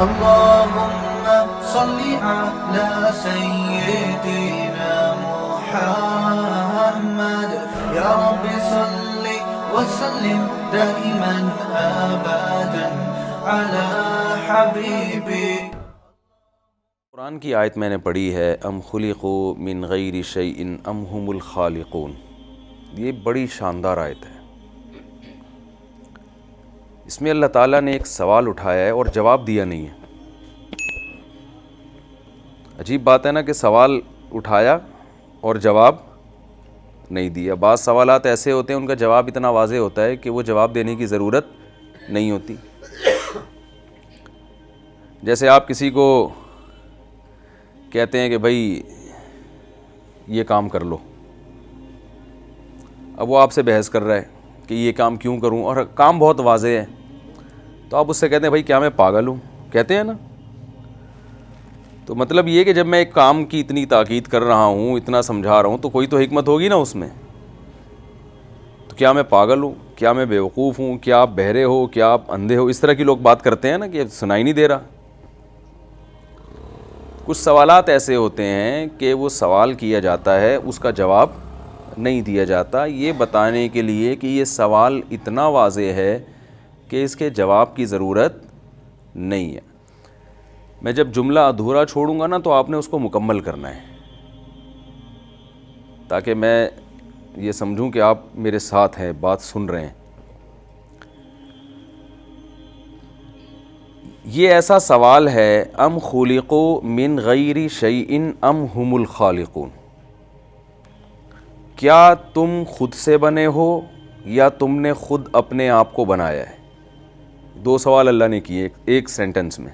اللهم صل على سيدنا محمد يا رب صل وسلم دائما ابدا على حبيبي. قرآن کی آیت میں نے پڑھی ہے ام خلقوا من غیر شیء ام هم الخالقون. یہ بڑی شاندار آیت ہے. اس میں اللہ تعالیٰ نے ایک سوال اٹھایا ہے اور جواب دیا نہیں ہے. عجیب بات ہے نا کہ سوال اٹھایا اور جواب نہیں دیا. بعض سوالات ایسے ہوتے ہیں ان کا جواب اتنا واضح ہوتا ہے کہ وہ جواب دینے کی ضرورت نہیں ہوتی. جیسے آپ کسی کو کہتے ہیں کہ بھائی یہ کام کر لو, اب وہ آپ سے بحث کر رہا ہے کہ یہ کام کیوں کروں, اور کام بہت واضح ہے, تو آپ اس سے کہتے ہیں بھائی کیا میں پاگل ہوں, کہتے ہیں نا. تو مطلب یہ کہ جب میں ایک کام کی اتنی تاکید کر رہا ہوں, اتنا سمجھا رہا ہوں, تو کوئی تو حکمت ہوگی نا اس میں. تو کیا میں پاگل ہوں, کیا میں بیوقوف ہوں, کیا آپ بہرے ہو, کیا آپ اندھے ہو, اس طرح کی لوگ بات کرتے ہیں نا کہ سنائی نہیں دے رہا. کچھ سوالات ایسے ہوتے ہیں کہ وہ سوال کیا جاتا ہے, اس کا جواب نہیں دیا جاتا, یہ بتانے کے لیے کہ یہ سوال اتنا واضح ہے کہ اس کے جواب کی ضرورت نہیں ہے. میں جب جملہ ادھورا چھوڑوں گا نا تو آپ نے اس کو مکمل کرنا ہے, تاکہ میں یہ سمجھوں کہ آپ میرے ساتھ ہیں, بات سن رہے ہیں. یہ ایسا سوال ہے ام خلقوا من غیر شیء ام هم الخالقون. کیا تم خود سے بنے ہو یا تم نے خود اپنے آپ کو بنایا ہے. دو سوال اللہ نے کیے ایک سینٹنس میں.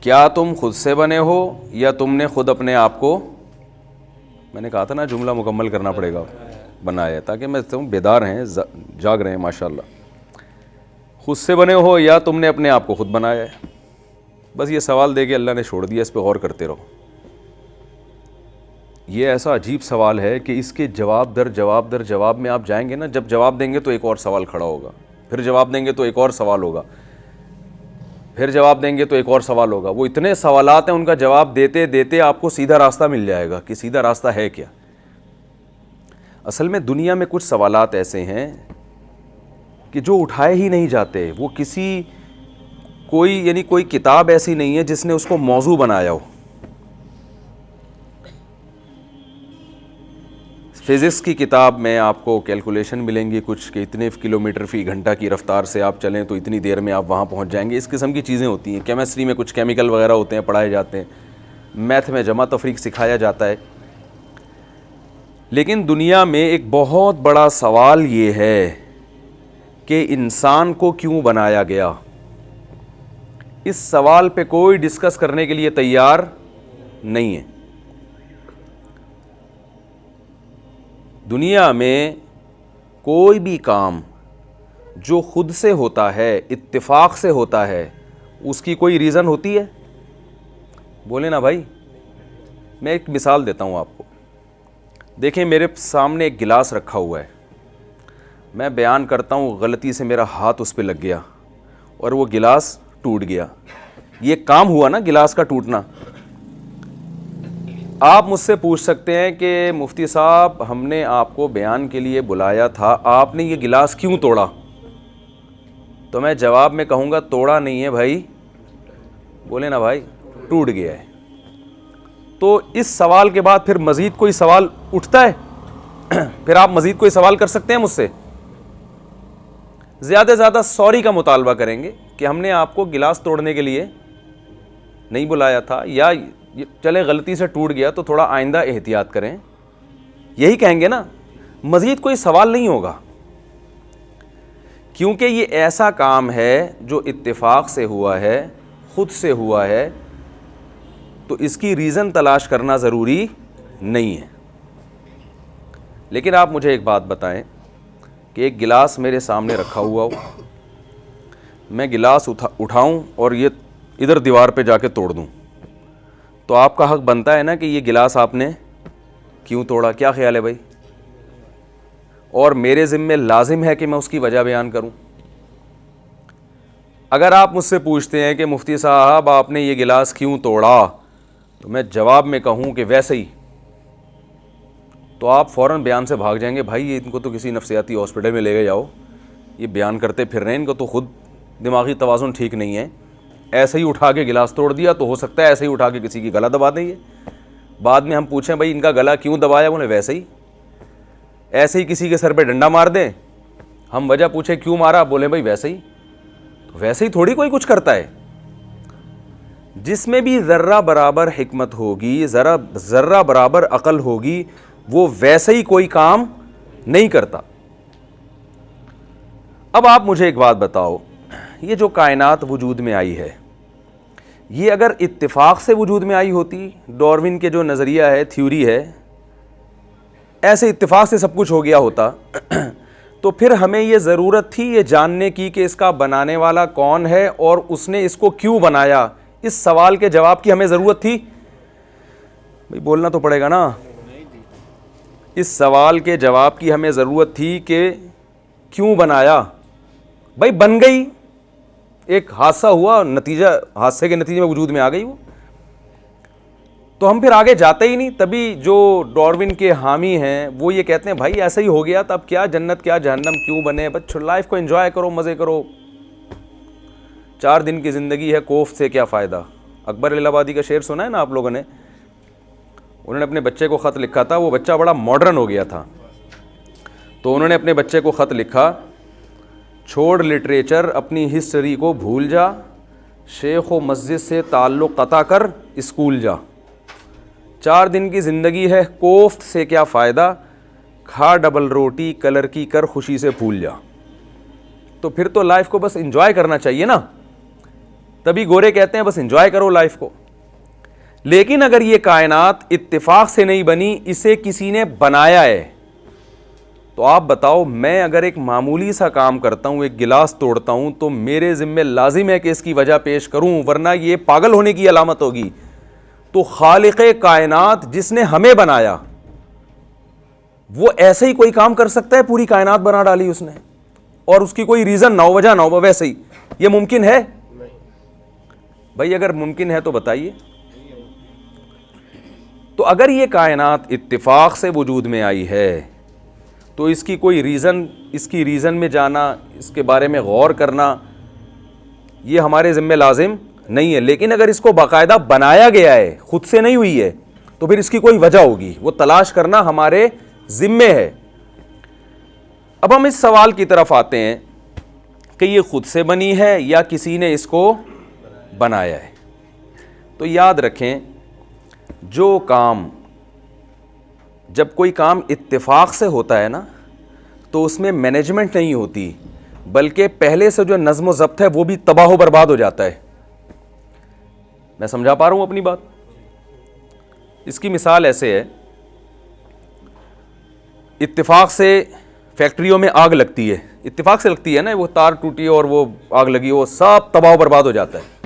کیا تم خود سے بنے ہو یا تم نے خود اپنے آپ کو, میں نے کہا تھا نا جملہ مکمل کرنا پڑے گا, بنایا, تاکہ میں تم بیدار ہیں, جاگ رہے ہیں ماشاءاللہ. خود سے بنے ہو یا تم نے اپنے آپ کو خود بنایا ہے. بس یہ سوال دے کے اللہ نے چھوڑ دیا, اس پہ غور کرتے رہو. یہ ایسا عجیب سوال ہے کہ اس کے جواب در جواب در جواب میں آپ جائیں گے نا, جب جواب دیں گے تو ایک اور سوال کھڑا ہوگا, پھر جواب دیں گے تو ایک اور سوال ہوگا, پھر جواب دیں گے تو ایک اور سوال ہوگا. وہ اتنے سوالات ہیں, ان کا جواب دیتے دیتے آپ کو سیدھا راستہ مل جائے گا کہ سیدھا راستہ ہے کیا. اصل میں دنیا میں کچھ سوالات ایسے ہیں کہ جو اٹھائے ہی نہیں جاتے. وہ کوئی کتاب ایسی نہیں ہے جس نے اس کو موضوع بنایا ہو. فزکس کی کتاب میں آپ کو کیلکولیشن ملیں گی کچھ کہ اتنے کلومیٹر فی گھنٹہ کی رفتار سے آپ چلیں تو اتنی دیر میں آپ وہاں پہنچ جائیں گے. اس قسم کی چیزیں ہوتی ہیں. کیمسٹری میں کچھ کیمیکل وغیرہ ہوتے ہیں, پڑھائے جاتے ہیں. میتھ میں جمع تفریق سکھایا جاتا ہے. لیکن دنیا میں ایک بہت بڑا سوال یہ ہے کہ انسان کو کیوں بنایا گیا. اس سوال پہ کوئی ڈسکس کرنے کے لیے تیار نہیں ہے. دنیا میں کوئی بھی کام جو خود سے ہوتا ہے, اتفاق سے ہوتا ہے, اس کی کوئی ریزن ہوتی ہے؟ بولے نا بھائی. میں ایک مثال دیتا ہوں آپ کو. دیکھیں میرے سامنے ایک گلاس رکھا ہوا ہے, میں بیان کرتا ہوں, غلطی سے میرا ہاتھ اس پہ لگ گیا اور وہ گلاس ٹوٹ گیا. یہ کام ہوا نا گلاس کا ٹوٹنا. آپ مجھ سے پوچھ سکتے ہیں کہ مفتی صاحب ہم نے آپ کو بیان کے لیے بلایا تھا, آپ نے یہ گلاس کیوں توڑا؟ تو میں جواب میں کہوں گا توڑا نہیں ہے بھائی. بولے نا بھائی, ٹوٹ گیا ہے. تو اس سوال کے بعد پھر مزید کوئی سوال اٹھتا ہے؟ پھر آپ مزید کوئی سوال کر سکتے ہیں مجھ سے؟ زیادہ سے زیادہ سوری کا مطالبہ کریں گے کہ ہم نے آپ کو گلاس توڑنے کے لیے نہیں بلایا تھا, یا چلے غلطی سے ٹوٹ گیا تو تھوڑا آئندہ احتیاط کریں, یہی کہیں گے نا. مزید کوئی سوال نہیں ہوگا, کیونکہ یہ ایسا کام ہے جو اتفاق سے ہوا ہے, خود سے ہوا ہے, تو اس کی ریزن تلاش کرنا ضروری نہیں ہے. لیکن آپ مجھے ایک بات بتائیں کہ ایک گلاس میرے سامنے رکھا ہوا ہو, میں گلاس اٹھاؤں اور یہ ادھر دیوار پہ جا کے توڑ دوں, تو آپ کا حق بنتا ہے نا کہ یہ گلاس آپ نے کیوں توڑا. کیا خیال ہے بھائی؟ اور میرے ذمے لازم ہے کہ میں اس کی وجہ بیان کروں. اگر آپ مجھ سے پوچھتے ہیں کہ مفتی صاحب آپ نے یہ گلاس کیوں توڑا، تو میں جواب میں کہوں کہ ویسے ہی، تو آپ فوراً بیان سے بھاگ جائیں گے، بھائی ان کو تو کسی نفسیاتی ہاسپٹل میں لے کے جاؤ، یہ بیان کرتے پھر رہے ہیں، ان کو تو خود دماغی توازن ٹھیک نہیں ہے، ایسے ہی اٹھا کے گلاس توڑ دیا، تو ہو سکتا ہے ایسے ہی اٹھا کے کسی کی گلا دبا دیں۔ بعد میں ہم پوچھیں بھائی ان کا گلا کیوں دبایا، بولے ویسے ہی، ایسے ہی کسی کے سر پہ ڈنڈا مار دیں، ہم وجہ پوچھیں کیوں مارا، بولے بھائی ویسے ہی، تو ویسے ہی تھوڑی کوئی کچھ کرتا ہے۔ جس میں بھی ذرہ برابر حکمت ہوگی، ذرہ برابر عقل ہوگی، وہ ویسے ہی کوئی کام نہیں کرتا۔ اب آپ مجھے ایک بات بتاؤ، یہ جو کائنات وجود میں آئی ہے، یہ اگر اتفاق سے وجود میں آئی ہوتی، ڈاروین کے جو نظریہ ہے، تھیوری ہے، ایسے اتفاق سے سب کچھ ہو گیا ہوتا، تو پھر ہمیں یہ ضرورت تھی یہ جاننے کی کہ اس کا بنانے والا کون ہے اور اس نے اس کو کیوں بنایا؟ اس سوال کے جواب کی ہمیں ضرورت تھی؟ بھئی بولنا تو پڑے گا نا۔ اس سوال کے جواب کی ہمیں ضرورت تھی کہ کیوں بنایا؟ بھئی بن گئی، ایک حادثہ ہوا، نتیجہ حادثے کے نتیجے میں وجود میں آ گئی وہ، تو ہم پھر آگے جاتے ہی نہیں۔ تبھی جو ڈاروین کے حامی ہیں وہ یہ کہتے ہیں بھائی ایسا ہی ہو گیا، تب کیا جنت کیا جہنم کیوں بنے، بس لائف کو انجوائے کرو، مزے کرو، 4 دن کی زندگی ہے، کوفت سے کیا فائدہ۔ اکبر الہ آبادی کا شعر سنا ہے نا آپ لوگوں نے؟ انہوں نے اپنے بچے کو خط لکھا تھا، وہ بچہ بڑا ماڈرن ہو گیا تھا، تو انہوں نے اپنے بچے کو خط لکھا، چھوڑ لٹریچر اپنی ہسٹری کو بھول جا، شیخ و مسجد سے تعلق قطع کر اسکول جا، 4 دن کی زندگی ہے، کوفت سے کیا فائدہ، کھا ڈبل روٹی کلر کی کر خوشی سے پھول جا۔ تو پھر تو لائف کو بس انجوائے کرنا چاہیے نا، تبھی گورے کہتے ہیں بس انجوائے کرو لائف کو۔ لیکن اگر یہ کائنات اتفاق سے نہیں بنی، اسے کسی نے بنایا ہے، تو آپ بتاؤ میں اگر ایک معمولی سا کام کرتا ہوں، ایک گلاس توڑتا ہوں، تو میرے ذمہ لازم ہے کہ اس کی وجہ پیش کروں، ورنہ یہ پاگل ہونے کی علامت ہوگی۔ تو خالق کائنات جس نے ہمیں بنایا، وہ ایسے ہی کوئی کام کر سکتا ہے؟ پوری کائنات بنا ڈالی اس نے، اور اس کی کوئی ریزن نہ ہو، وجہ نہ ہو، ویسے ہی یہ ممکن ہے؟ بھائی اگر ممکن ہے تو بتائیے۔ تو اگر یہ کائنات اتفاق سے وجود میں آئی ہے، تو اس کی کوئی ریزن، اس کی ریزن میں جانا، اس کے بارے میں غور کرنا، یہ ہمارے ذمہ لازم نہیں ہے۔ لیکن اگر اس کو باقاعدہ بنایا گیا ہے، خود سے نہیں ہوئی ہے، تو پھر اس کی کوئی وجہ ہوگی، وہ تلاش کرنا ہمارے ذمے ہے۔ اب ہم اس سوال کی طرف آتے ہیں کہ یہ خود سے بنی ہے یا کسی نے اس کو بنایا ہے۔ تو یاد رکھیں، جو کام، جب کوئی کام اتفاق سے ہوتا ہے نا، تو اس میں مینجمنٹ نہیں ہوتی، بلکہ پہلے سے جو نظم و ضبط ہے وہ بھی تباہ و برباد ہو جاتا ہے۔ میں سمجھا پا رہا ہوں اپنی بات؟ اس کی مثال ایسے ہے، اتفاق سے فیکٹریوں میں آگ لگتی ہے، اتفاق سے لگتی ہے نا، وہ تار ٹوٹی اور وہ آگ لگی، وہ سب تباہ و برباد ہو جاتا ہے۔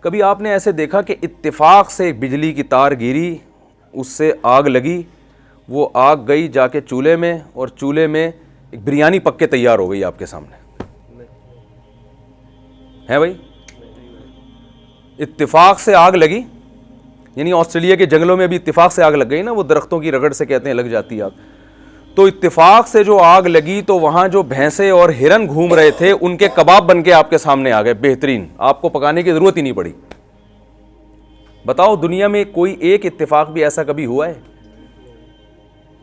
کبھی آپ نے ایسے دیکھا کہ اتفاق سے ایک بجلی کی تار گری، اس سے آگ لگی، وہ آگ گئی جا کے چولہے میں، اور چولہے میں ایک بریانی پک کے تیار ہو گئی آپ کے سامنے؟ ہے بھائی؟ اتفاق سے آگ لگی، یعنی آسٹریلیا کے جنگلوں میں بھی اتفاق سے آگ لگ گئی نا، وہ درختوں کی رگڑ سے کہتے ہیں لگ جاتی ہے آگ۔ تو اتفاق سے جو آگ لگی، تو وہاں جو بھینسیں اور ہرن گھوم رہے تھے، ان کے کباب بن کے آپ کے سامنے آ گئے، بہترین، آپ کو پکانے کی ضرورت ہی نہیں پڑی۔ بتاؤ دنیا میں کوئی ایک اتفاق بھی ایسا کبھی ہوا ہے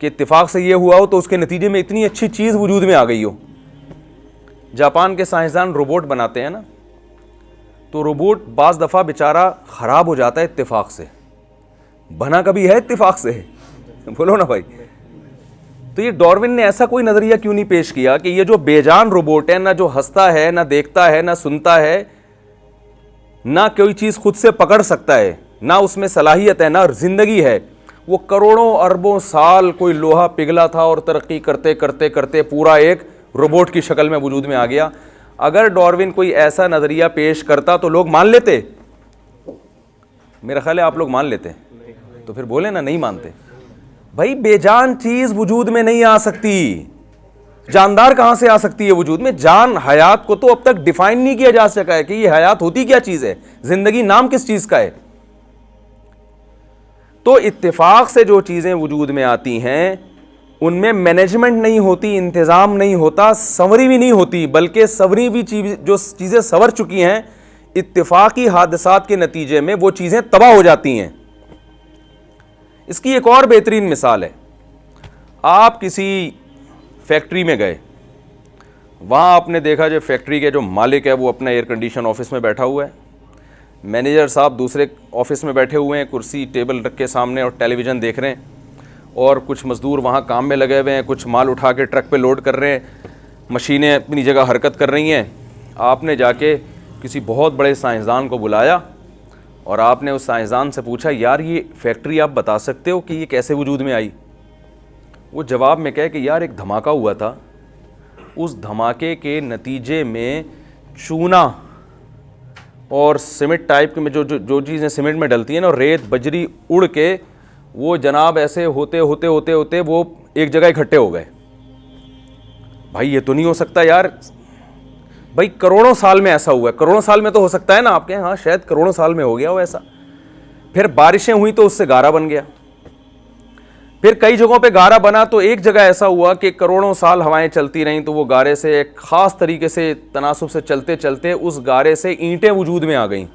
کہ اتفاق سے یہ ہوا ہو تو اس کے نتیجے میں اتنی اچھی چیز وجود میں آ گئی ہو؟ جاپان کے سائنسدان روبوٹ بناتے ہیں نا، تو روبوٹ بعض دفعہ بیچارہ خراب ہو جاتا ہے اتفاق سے۔ بنا کبھی ہے اتفاق سے؟ بولو نا بھائی۔ تو یہ ڈاروین نے ایسا کوئی نظریہ کیوں نہیں پیش کیا کہ یہ جو بے جان روبوٹ ہے، نہ جو ہنستا ہے، نہ دیکھتا ہے، نہ سنتا ہے، نہ کوئی چیز خود سے پکڑ سکتا ہے، نہ اس میں صلاحیت ہے، نہ زندگی ہے، وہ کروڑوں اربوں سال کوئی لوہا پگھلا تھا اور ترقی کرتے کرتے کرتے پورا ایک روبوٹ کی شکل میں وجود میں آ گیا۔ اگر ڈاروین کوئی ایسا نظریہ پیش کرتا تو لوگ مان لیتے؟ میرا خیال ہے آپ لوگ مان لیتے، تو پھر بولے نا نہیں مانتے۔ بھائی بے جان چیز وجود میں نہیں آ سکتی، جاندار کہاں سے آ سکتی ہے وجود میں؟ جان حیات کو تو اب تک ڈیفائن نہیں کیا جا سکا ہے کہ یہ حیات ہوتی کیا چیز ہے، زندگی نام کس چیز کا ہے۔ تو اتفاق سے جو چیزیں وجود میں آتی ہیں ان میں مینجمنٹ نہیں ہوتی، انتظام نہیں ہوتا، سنوری بھی نہیں ہوتی، بلکہ سنوری بھی جو چیزیں سنور چکی ہیں اتفاقی حادثات کے نتیجے میں وہ چیزیں تباہ ہو جاتی ہیں۔ اس کی ایک اور بہترین مثال ہے، آپ کسی فیکٹری میں گئے، وہاں آپ نے دیکھا جو فیکٹری کے جو مالک ہے وہ اپنا ایئر کنڈیشن آفس میں بیٹھا ہوا ہے، مینیجر صاحب دوسرے آفس میں بیٹھے ہوئے ہیں، کرسی ٹیبل رکھ کے سامنے اور ٹیلی ویژن دیکھ رہے ہیں، اور کچھ مزدور وہاں کام میں لگے ہوئے ہیں، کچھ مال اٹھا کے ٹرک پہ لوڈ کر رہے ہیں، مشینیں اپنی جگہ حرکت کر رہی ہیں۔ آپ نے جا کے کسی بہت بڑے سائنسدان کو بلایا اور آپ نے اس سائنسدان سے پوچھا یار یہ فیکٹری آپ بتا سکتے ہو کہ یہ کیسے وجود میں آئی؟ وہ جواب میں کہے کہ یار ایک دھماکہ ہوا تھا، اس دھماکے کے نتیجے میں چونا اور سیمنٹ ٹائپ میں جو چیزیں سیمنٹ میں ڈلتی ہیں نا، ریت بجری اڑ کے وہ جناب ایسے ہوتے ہوتے ہوتے ہوتے وہ ایک جگہ اکٹھے ہو گئے۔ بھائی یہ تو نہیں ہو سکتا یار، بھائی کروڑوں سال میں ایسا ہوا ہے، کروڑوں سال میں تو ہو سکتا ہے نا، آپ کے ہاں شاید کروڑوں سال میں ہو گیا ہو ایسا۔ پھر بارشیں ہوئی تو اس سے گارا بن گیا، پھر کئی جگہوں پہ گارا بنا تو ایک جگہ ایسا ہوا کہ کروڑوں سال ہوائیں چلتی رہیں تو وہ گارے سے ایک خاص طریقے سے تناسب سے چلتے چلتے اس گارے سے اینٹیں وجود میں آ گئیں۔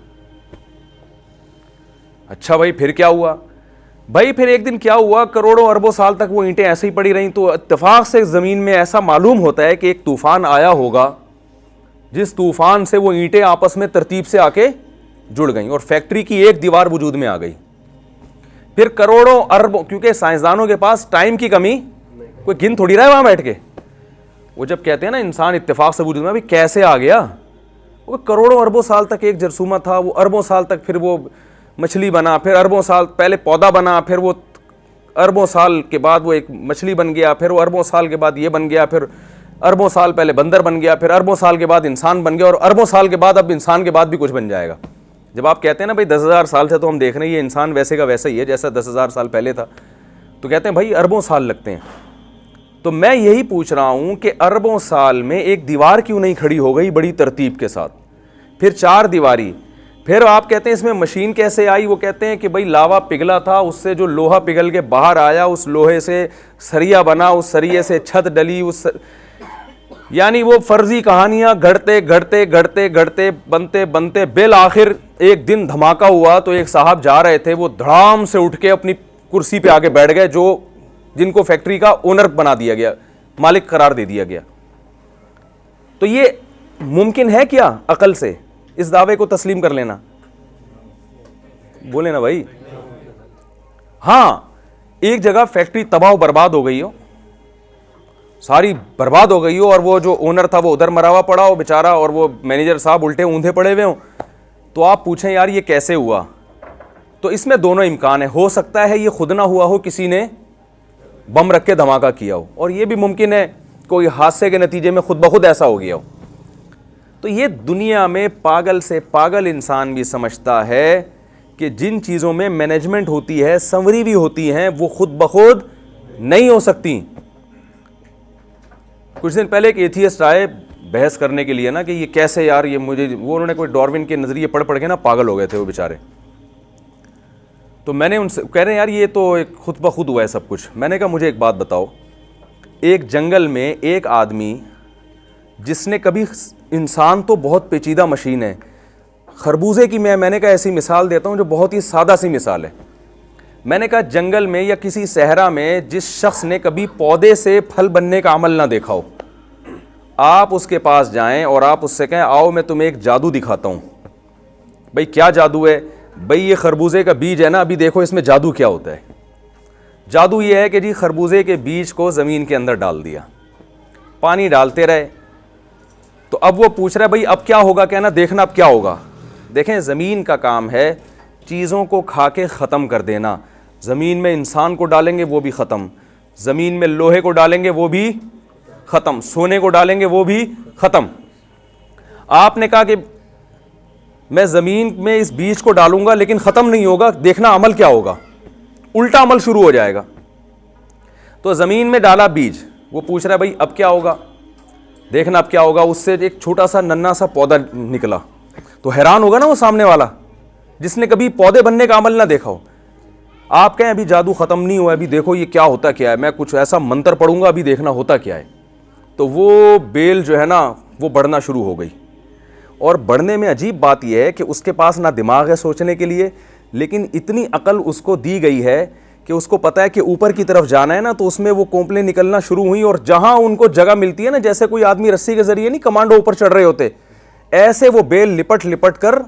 اچھا بھائی پھر کیا ہوا؟ بھائی پھر ایک دن کیا ہوا، کروڑوں اربوں سال تک وہ اینٹیں ایسے ہی پڑی رہیں تو اتفاق سے زمین میں ایسا معلوم ہوتا ہے کہ ایک طوفان آیا ہوگا جس طوفان سے وہ اینٹیں آپس میں ترتیب سے آ کے جڑ گئیں اور فیکٹری کی ایک دیوار وجود میں آ گئی۔ پھر کروڑوں اربوں، کیونکہ سائنسدانوں کے پاس ٹائم کی کمی، کوئی گن تھوڑی رہا ہے وہاں بیٹھ کے، وہ جب کہتے ہیں نا انسان اتفاق سے وجود میں، ابھی کیسے آ گیا؟ وہ کروڑوں اربوں سال تک ایک جرثومہ تھا، وہ اربوں سال تک پھر وہ مچھلی بنا، پھر اربوں سال پہلے پودا بنا، پھر وہ اربوں سال کے بعد وہ ایک مچھلی بن گیا، پھر وہ اربوں سال کے بعد یہ بن گیا، پھر اربوں سال پہلے بندر بن گیا، پھر اربوں سال کے بعد انسان بن گیا، اور اربوں سال کے بعد اب انسان کے بعد بھی کچھ بن جائے گا۔ جب آپ کہتے ہیں نا بھائی 10,000 سال سے تو ہم دیکھ رہے ہیں یہ انسان ویسے کا ویسا ہی ہے جیسا 10,000 سال پہلے تھا، تو کہتے ہیں بھائی اربوں سال لگتے ہیں۔ تو میں یہی پوچھ رہا ہوں کہ اربوں سال میں ایک دیوار کیوں نہیں کھڑی ہو گئی بڑی ترتیب کے ساتھ، پھر 4 دیواری، پھر آپ کہتے ہیں اس میں مشین کیسے آئی؟ وہ کہتے ہیں کہ بھائی لاوا پگھلا تھا، اس سے جو لوہا پگھل کے باہر آیا، اس لوہے سے سریا بنا، اس سریے سے چھت ڈلی، یعنی وہ فرضی کہانیاں گھڑتے گھڑتے گھڑتے گھڑتے بنتے بنتے بالآخر ایک دن دھماکہ ہوا تو ایک صاحب جا رہے تھے، وہ دھڑام سے اٹھ کے اپنی کرسی پہ آگے بیٹھ گئے، جن کو فیکٹری کا اونر بنا دیا گیا، مالک قرار دے دیا گیا۔ تو یہ ممکن ہے کیا عقل سے اس دعوے کو تسلیم کر لینا؟ بولے نا بھائی۔ ہاں ایک جگہ فیکٹری تباہ و برباد ہو گئی ہو، ساری برباد ہو گئی ہو، اور وہ جو اونر تھا وہ ادھر مرا ہوا پڑا ہو بیچارہ، اور وہ مینیجر صاحب الٹے اوندھے پڑے ہوئے ہوں، تو آپ پوچھیں یار یہ کیسے ہوا؟ تو اس میں دونوں امکان ہے، ہو سکتا ہے یہ خود نہ ہوا ہو، کسی نے بم رکھ کے دھماکہ کیا ہو، اور یہ بھی ممکن ہے کوئی حادثے کے نتیجے میں خود بخود ایسا ہو گیا ہو۔ تو یہ دنیا میں پاگل سے پاگل انسان بھی سمجھتا ہے کہ جن چیزوں میں مینجمنٹ ہوتی ہے، سنوری بھی ہوتی ہیں، وہ خود بخود نہیں ہو سکتی۔ کچھ دن پہلے ایک ایتھیسٹ آئے بحث کرنے کے لیے نا کہ یہ کیسے یار، یہ مجھے وہ انہوں نے کوئی ڈاروین کے نظریے پڑھ کے نا پاگل ہو گئے تھے وہ بیچارے۔ تو میں نے ان سے کہہ رہے ہیں یار یہ تو ایک خود بخود ہوا ہے سب کچھ۔ میں نے کہا مجھے ایک بات بتاؤ، ایک جنگل میں ایک آدمی جس نے کبھی، انسان تو بہت پیچیدہ مشین ہے، خربوزے کی میں نے کہا ایسی مثال دیتا ہوں جو بہت ہی سادہ سی مثال ہے۔ میں نے کہا جنگل میں یا کسی صحرا میں جس شخص نے کبھی پودے سے پھل بننے کا عمل نہ دیکھا ہو، آپ اس کے پاس جائیں اور آپ اس سے کہیں آؤ میں تمہیں ایک جادو دکھاتا ہوں۔ بھئی کیا جادو ہے؟ بھئی یہ خربوزے کا بیج ہے نا، ابھی دیکھو اس میں جادو کیا ہوتا ہے۔ جادو یہ ہے کہ جی خربوزے کے بیج کو زمین کے اندر ڈال دیا، پانی ڈالتے رہے، تو اب وہ پوچھ رہا ہے بھئی اب کیا ہوگا، کہنا دیکھنا اب کیا ہوگا۔ دیکھیں زمین کا کام ہے چیزوں کو کھا کے ختم کر دینا۔ زمین میں انسان کو ڈالیں گے وہ بھی ختم، زمین میں لوہے کو ڈالیں گے وہ بھی ختم، سونے کو ڈالیں گے وہ بھی ختم۔ آپ نے کہا کہ میں زمین میں اس بیج کو ڈالوں گا لیکن ختم نہیں ہوگا، دیکھنا عمل کیا ہوگا، الٹا عمل شروع ہو جائے گا۔ تو زمین میں ڈالا بیج، وہ پوچھ رہا ہے بھائی اب کیا ہوگا, دیکھنا اب کیا ہوگا. اس سے ایک چھوٹا سا ننھا سا پودا نکلا, تو حیران ہوگا نا وہ سامنے والا جس نے کبھی پودے بننے کا عمل نہ دیکھا ہو. آپ کہیں ابھی جادو ختم نہیں ہوا, ابھی دیکھو یہ کیا ہوتا کیا ہے, میں کچھ ایسا منتر پڑھوں گا, ابھی دیکھنا ہوتا کیا ہے. تو وہ بیل جو ہے نا وہ بڑھنا شروع ہو گئی. اور بڑھنے میں عجیب بات یہ ہے کہ اس کے پاس نہ دماغ ہے سوچنے کے لیے, لیکن اتنی عقل اس کو دی گئی ہے کہ اس کو پتہ ہے کہ اوپر کی طرف جانا ہے نا, تو اس میں وہ کونپلیں نکلنا شروع ہوئیں, اور جہاں ان کو جگہ ملتی ہے نا, جیسے کوئی آدمی رسی کے ذریعے نہیں کمانڈو اوپر چڑھ رہے ہوتے, ایسے وہ بیل لپٹ لپٹ کر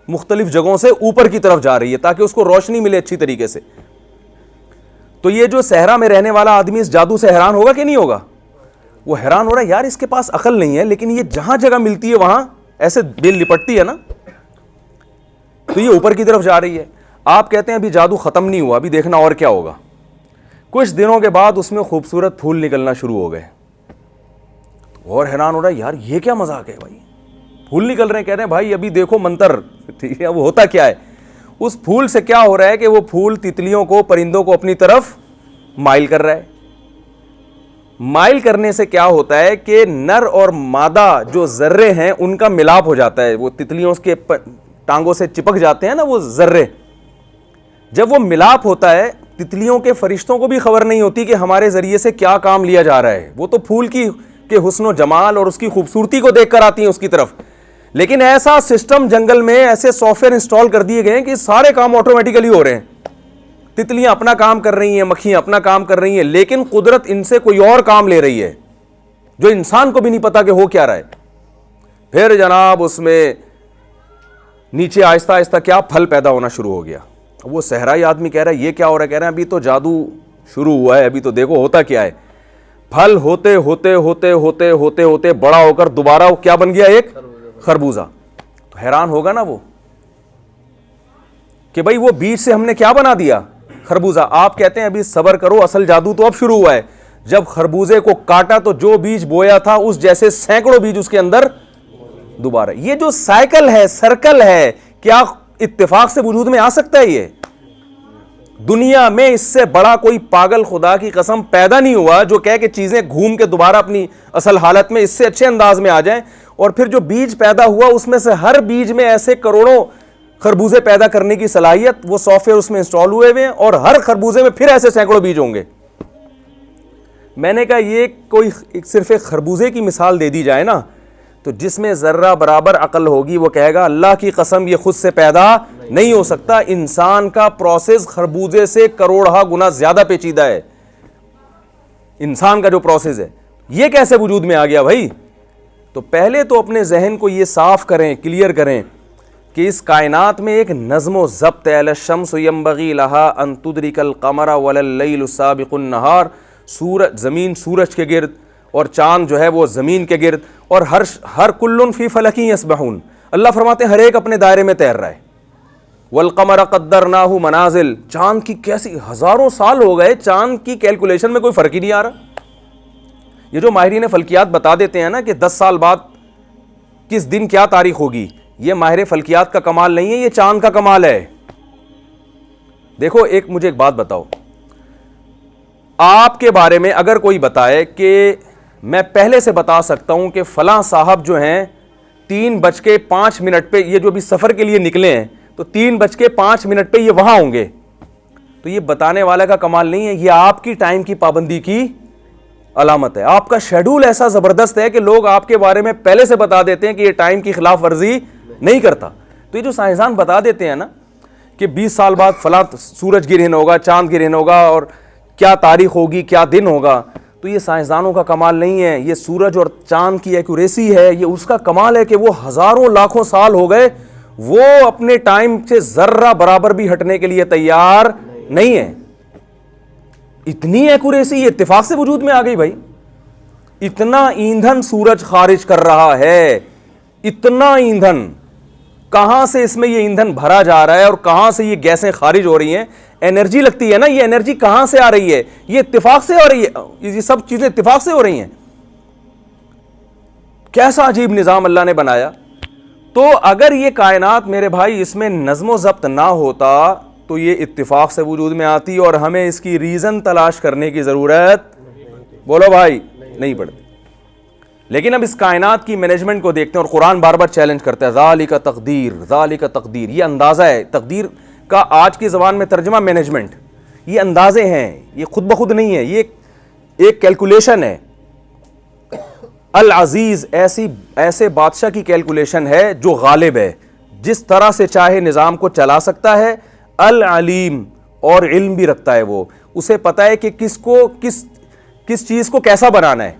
مختلف جگہوں سے اوپر کی طرف جا رہی ہے تاکہ اس کو روشنی ملے اچھی طریقے سے. تو یہ جو صحرا میں رہنے والا آدمی اس جادو سے حیران ہوگا کہ نہیں ہوگا؟ وہ حیران ہو رہا ہے, یار اس کے پاس عقل نہیں ہے, لیکن یہ جہاں جگہ ملتی ہے وہاں ایسے بیل لپٹتی ہے نا, تو یہ اوپر کی طرف جا رہی ہے. آپ کہتے ہیں ابھی جادو ختم نہیں ہوا, ابھی دیکھنا اور کیا ہوگا. کچھ دنوں کے بعد اس میں خوبصورت پھول نکلنا شروع ہو گئے. اور حیران ہو رہا ہے, یار یہ کیا مذاق ہے بھائی, پھول نکل رہے ہیں. کہہ رہے ہیں بھائی ابھی دیکھو منتر, ٹھیک ہے, وہ ہوتا کیا ہے. اس پھول سے کیا ہو رہا ہے کہ وہ پھول تتلیوں کو, پرندوں کو اپنی طرف مائل کر رہا ہے. مائل کرنے سے کیا ہوتا ہے کہ نر اور مادہ جو ذرے ہیں ان کا ملاپ ہو جاتا ہے. وہ تتلیوں کے ٹانگوں سے چپک جاتے ہیں نا وہ ذرے, جب وہ ملاپ ہوتا ہے, تتلیوں کے فرشتوں کو بھی خبر نہیں ہوتی کہ ہمارے ذریعے سے کیا کام لیا جا رہا ہے. وہ تو پھول کے حسن و جمال اور اس کی خوبصورتی کو دیکھ کر آتی ہیں اس کی طرف. لیکن ایسا سسٹم جنگل میں, ایسے سافٹ ویئر انسٹال کر دیے گئے ہیں کہ سارے کام آٹومیٹیکلی ہو رہے ہیں. تتلیاں اپنا کام کر رہی ہیں, مکھیاں اپنا کام کر رہی ہیں, لیکن قدرت ان سے کوئی اور کام لے رہی ہے جو انسان کو بھی نہیں پتا کہ ہو کیا رہا ہے. پھر جناب اس میں نیچے آہستہ آہستہ کیا پھل پیدا ہونا شروع ہو گیا. وہ صحرائی آدمی کہہ رہا ہے یہ کیا ہو رہا ہے. کہہ رہے ہیں ابھی تو جادو شروع ہوا ہے, ابھی تو دیکھو ہوتا کیا ہے. پھل ہوتے ہوتے ہوتے ہوتے ہوتے ہوتے بڑا ہو کر دوبارہ کیا بن گیا, ایک خربوزہ. تو حیران ہوگا نا وہ کہ بھائی وہ بیج سے ہم نے کیا بنا دیا, خربوزہ. آپ کہتے ہیں ابھی صبر کرو, اصل جادو تو اب شروع ہوا ہے. جب خربوزے کو کاٹا تو جو بیج بویا تھا اس جیسے سینکڑوں بیج اس کے اندر دوبارہ. یہ جو سائیکل ہے, سرکل ہے, کیا اتفاق سے وجود میں آ سکتا ہے؟ یہ دنیا میں اس سے بڑا کوئی پاگل خدا کی قسم پیدا نہیں ہوا جو کہے کہ چیزیں گھوم کے دوبارہ اپنی اصل حالت میں اس سے اچھے انداز میں آ جائیں. اور پھر جو بیج پیدا ہوا اس میں سے ہر بیج میں ایسے کروڑوں خربوزے پیدا کرنے کی صلاحیت, وہ سافٹ ویئر اس میں انسٹال ہوئے ہوئے ہیں, اور ہر خربوزے میں پھر ایسے سینکڑوں بیج ہوں گے. میں نے کہا یہ کوئی صرف ایک خربوزے کی مثال دے دی جائے نا, تو جس میں ذرہ برابر عقل ہوگی وہ کہے گا اللہ کی قسم یہ خود سے پیدا نہیں ہو سکتا. انسان کا پروسیس خربوزے سے کروڑہ گنا زیادہ پیچیدہ ہے. انسان کا جو پروسیس ہے یہ کیسے وجود میں آ گیا بھائی؟ تو پہلے تو اپنے ذہن کو یہ صاف کریں, کلیئر کریں کہ اس کائنات میں ایک نظم و ضبط ہے. الشمس ینبغی لها ان تدرک القمر ولا اللیل سابق النہار. سورج, زمین سورج کے گرد, اور چاند جو ہے وہ زمین کے گرد, اور ہر کل فی فلک یسبحون. اللہ فرماتے ہیں ہر ایک اپنے دائرے میں تیر رہا ہے. والقمر قدرناہ منازل. چاند کی کیسی ہزاروں سال ہو گئے, چاند کی کیلکولیشن میں کوئی فرق ہی نہیں آ رہا. یہ جو ماہرین فلکیات بتا دیتے ہیں نا کہ 10 سال بعد کس دن کیا تاریخ ہوگی, یہ ماہر فلکیات کا کمال نہیں ہے, یہ چاند کا کمال ہے. دیکھو مجھے ایک بات بتاؤ, آپ کے بارے میں اگر کوئی بتائے کہ میں پہلے سے بتا سکتا ہوں کہ فلاں صاحب جو ہیں 3:05 پہ, یہ جو بھی سفر کے لیے نکلے ہیں تو 3:05 پہ یہ وہاں ہوں گے, تو یہ بتانے والا کا کمال نہیں ہے, یہ آپ کی ٹائم کی پابندی کی علامت ہے. آپ کا شیڈول ایسا زبردست ہے کہ لوگ آپ کے بارے میں پہلے سے بتا دیتے ہیں کہ یہ ٹائم کی خلاف ورزی نہیں کرتا. تو یہ جو سائنسدان بتا دیتے ہیں نا کہ 20 سال بعد فلاں سورج گرہن ہوگا, چاند گرہن ہوگا, اور کیا تاریخ ہوگی, کیا دن ہوگا, تو یہ سائنسدانوں کا کمال نہیں ہے, یہ سورج اور چاند کی ایکوریسی ہے. یہ اس کا کمال ہے کہ وہ ہزاروں لاکھوں سال ہو گئے, وہ اپنے ٹائم سے ذرہ برابر بھی ہٹنے کے لیے تیار نہیں ہے. اتنی ایکوریسی یہ اتفاق سے وجود میں آ گئی بھائی. اتنا ایندھن سورج خارج کر رہا ہے, اتنا ایندھن, کہاں سے اس میں یہ ایندھن بھرا جا رہا ہے اور کہاں سے یہ گیسیں خارج ہو رہی ہیں. انرجی لگتی ہے نا, یہ انرجی کہاں سے آ رہی ہے؟ یہ اتفاق سے ہو رہی ہے, یہ سب چیزیں اتفاق سے ہو رہی ہیں. کیسا عجیب نظام اللہ نے بنایا. تو اگر یہ کائنات میرے بھائی اس میں نظم و ضبط نہ ہوتا تو یہ اتفاق سے وجود میں آتی, اور ہمیں اس کی ریزن تلاش کرنے کی ضرورت, بولو بھائی, نہیں پڑھتے. لیکن اب اس کائنات کی مینجمنٹ کو دیکھتے ہیں اور قرآن بار بار چیلنج کرتا ہے ذالک تقدیر، ذالک تقدیر. یہ اندازہ ہے تقدیر کا، آج کی زبان میں ترجمہ مینجمنٹ. یہ اندازے ہیں، یہ خود بخود نہیں ہے، یہ ایک کیلکولیشن ہے. العزیز ایسے بادشاہ کی کیلکولیشن ہے جو غالب ہے، جس طرح سے چاہے نظام کو چلا سکتا ہے. العلیم، اور علم بھی رکھتا ہے، وہ اسے پتہ ہے کہ کس چیز کو کیسا بنانا ہے.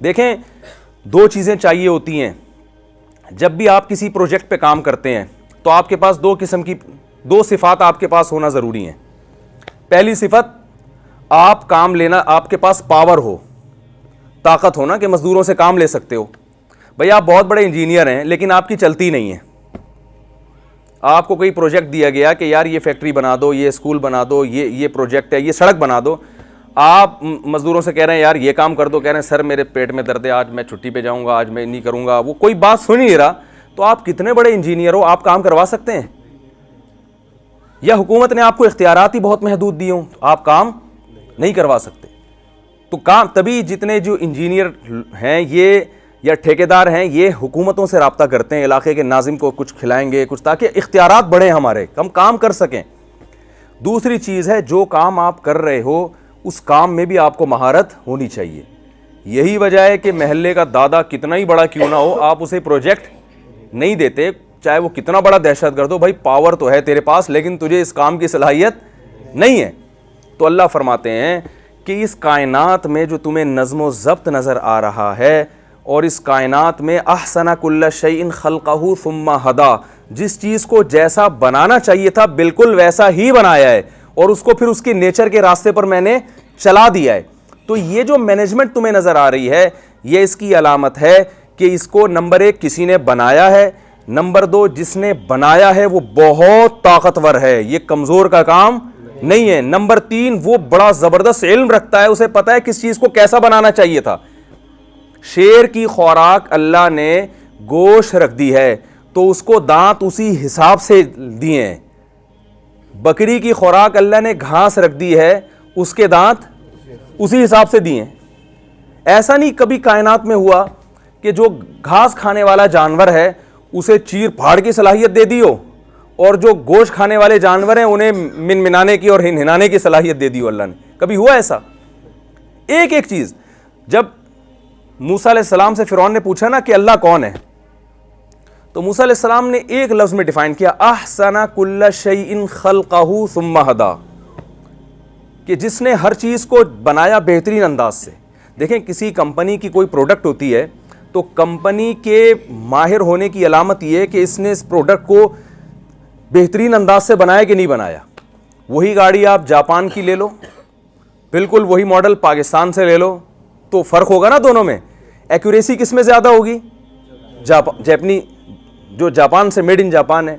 دیکھیں، دو چیزیں چاہیے ہوتی ہیں جب بھی آپ کسی پروجیکٹ پہ کام کرتے ہیں، تو آپ کے پاس دو صفات آپ کے پاس ہونا ضروری ہیں. پہلی صفت، آپ کام لینا، آپ کے پاس پاور ہو، طاقت ہو نا کہ مزدوروں سے کام لے سکتے ہو. بھئی آپ بہت بڑے انجینئر ہیں لیکن آپ کی چلتی نہیں ہے. آپ کو کوئی پروجیکٹ دیا گیا کہ یار یہ فیکٹری بنا دو، یہ اسکول بنا دو، یہ پروجیکٹ ہے، یہ سڑک بنا دو. آپ مزدوروں سے کہہ رہے ہیں یار یہ کام کر دو، کہہ رہے ہیں سر میرے پیٹ میں درد ہے، آج میں چھٹی پہ جاؤں گا، آج میں نہیں کروں گا. وہ کوئی بات سن ہی نہیں رہا. تو آپ کتنے بڑے انجینئر ہو، آپ کام کروا سکتے ہیں؟ یا حکومت نے آپ کو اختیارات ہی بہت محدود دی ہوں، آپ کام نہیں کروا سکتے. تو کام تبھی جتنے جو انجینئر ہیں یہ یا ٹھیکیدار ہیں، یہ حکومتوں سے رابطہ کرتے ہیں، علاقے کے ناظم کو کچھ کھلائیں گے کچھ، تاکہ اختیارات بڑھیں ہمارے، ہم کام کر سکیں. دوسری چیز ہے، جو کام آپ کر رہے ہو اس کام میں بھی آپ کو مہارت ہونی چاہیے. یہی وجہ ہے کہ محلے کا دادا کتنا ہی بڑا کیوں نہ ہو، آپ اسے پروجیکٹ نہیں دیتے، چاہے وہ کتنا بڑا دہشت گرد ہو. بھائی پاور تو ہے تیرے پاس لیکن تجھے اس کام کی صلاحیت نہیں ہے. تو اللہ فرماتے ہیں کہ اس کائنات میں جو تمہیں نظم و ضبط نظر آ رہا ہے، اور اس کائنات میں احسن کل شیء خلقہ ثم ہدا، جس چیز کو جیسا بنانا چاہیے تھا بالکل ویسا ہی بنایا ہے، اور اس کو پھر اس کی نیچر کے راستے پر میں نے چلا دیا ہے. تو یہ جو مینجمنٹ تمہیں نظر آ رہی ہے، یہ اس کی علامت ہے کہ اس کو نمبر 1 کسی نے بنایا ہے، نمبر 2 جس نے بنایا ہے وہ بہت طاقتور ہے، یہ کمزور کا کام نہیں ہے، نمبر 3 وہ بڑا زبردست علم رکھتا ہے، اسے پتا ہے کس چیز کو کیسا بنانا چاہیے تھا. شیر کی خوراک اللہ نے گوشت رکھ دی ہے تو اس کو دانت اسی حساب سے دیے ہیں. بکری کی خوراک اللہ نے گھاس رکھ دی ہے، اس کے دانت اسی حساب سے دیے ہیں. ایسا نہیں کبھی کائنات میں ہوا کہ جو گھاس کھانے والا جانور ہے اسے چیر پھاڑ کی صلاحیت دے دی ہو، اور جو گوشت کھانے والے جانور ہیں انہیں منمنانے کی اور ہنہنانے کی صلاحیت دے دی ہو اللہ نے. کبھی ہوا ایسا؟ ایک ایک چیز. جب موسیٰ علیہ السلام سے فرعون نے پوچھا نا کہ اللہ کون ہے، تو موسیٰ علیہ السلام نے ایک لفظ میں ڈیفائن کیا، احسن کل شیء خلقہ ثم ہدا، کہ جس نے ہر چیز کو بنایا بہترین انداز سے. دیکھیں کسی کمپنی کی کوئی پروڈکٹ ہوتی ہے تو کمپنی کے ماہر ہونے کی علامت یہ ہے کہ اس نے اس پروڈکٹ کو بہترین انداز سے بنایا کہ نہیں بنایا. وہی گاڑی آپ جاپان کی لے لو، بالکل وہی ماڈل پاکستان سے لے لو، تو فرق ہوگا نا دونوں میں. ایکوریسی کس میں زیادہ ہوگی؟ جاپنی، جو جاپان سے میڈ ان جاپان ہے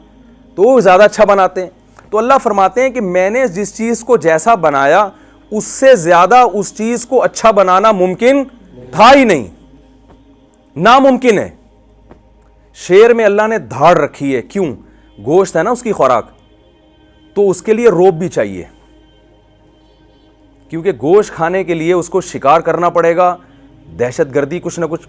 تو وہ زیادہ اچھا بناتے ہیں. تو اللہ فرماتے ہیں کہ میں نے جس چیز کو جیسا بنایا اس سے زیادہ اس چیز کو اچھا بنانا ممکن تھا ہی نہیں، ناممکن ہے. شیر میں اللہ نے دھاڑ رکھی ہے، کیوں؟ گوشت ہے نا اس کی خوراک، تو اس کے لیے روب بھی چاہیے، کیونکہ گوشت کھانے کے لیے اس کو شکار کرنا پڑے گا، دہشت گردی کچھ نہ کچھ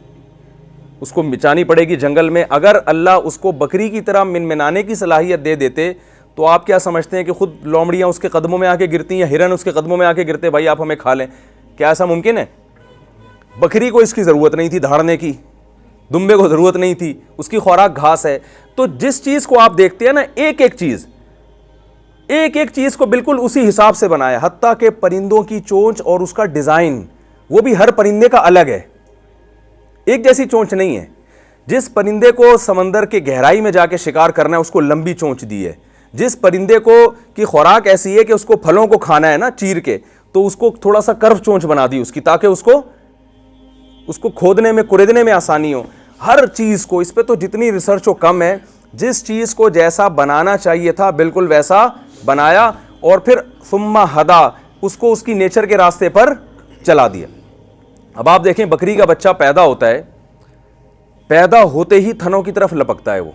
اس کو مچانی پڑے گی جنگل میں. اگر اللہ اس کو بکری کی طرح منمنانے کی صلاحیت دے دیتے تو آپ کیا سمجھتے ہیں کہ خود لومڑیاں اس کے قدموں میں آ کے گرتی ہیں، ہرن اس کے قدموں میں آ کے گرتے، بھائی آپ ہمیں کھا لیں؟ کیا ایسا ممکن ہے؟ بکری کو اس کی ضرورت نہیں تھی دھاڑنے کی، دمبے کو ضرورت نہیں تھی، اس کی خوراک گھاس ہے. تو جس چیز کو آپ دیکھتے ہیں نا، ایک ایک چیز کو بالکل اسی حساب سے بنایا، حتیٰ کہ پرندوں کی چونچ اور اس کا ڈیزائن وہ بھی ہر پرندے کا الگ ہے، ایک جیسی چونچ نہیں ہے. جس پرندے کو سمندر کے گہرائی میں جا کے شکار کرنا ہے اس کو لمبی چونچ دی ہے. جس پرندے کو کی خوراک ایسی ہے کہ اس کو پھلوں کو کھانا ہے نا چیر کے، تو اس کو تھوڑا سا کرو چونچ بنا دی اس کی، تاکہ اس کو کھودنے میں کریدنے میں آسانی ہو. ہر چیز کو، اس پہ تو جتنی ریسرچ ہو کم ہے. جس چیز کو جیسا بنانا چاہیے تھا بالکل ویسا بنایا، اور پھر ثم ہدا، اس کو اس کی نیچر کے راستے پر چلا دیا. اب آپ دیکھیں بکری کا بچہ پیدا ہوتا ہے، پیدا ہوتے ہی تھنوں کی طرف لپکتا ہے وہ،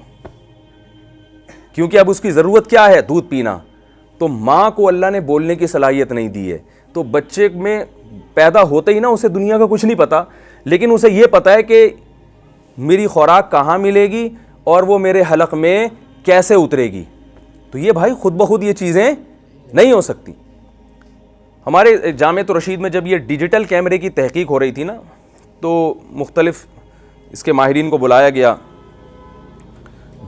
کیونکہ اب اس کی ضرورت کیا ہے؟ دودھ پینا. تو ماں کو اللہ نے بولنے کی صلاحیت نہیں دی ہے، تو بچے میں پیدا ہوتے ہی نا اسے دنیا کا کچھ نہیں پتا, لیکن اسے یہ پتا ہے کہ میری خوراک کہاں ملے گی اور وہ میرے حلق میں کیسے اترے گی. تو یہ بھائی خود بخود یہ چیزیں نہیں ہو سکتی. ہمارے جامعۃ الرشید میں جب یہ ڈیجیٹل کیمرے کی تحقیق ہو رہی تھی نا, تو مختلف اس کے ماہرین کو بلایا گیا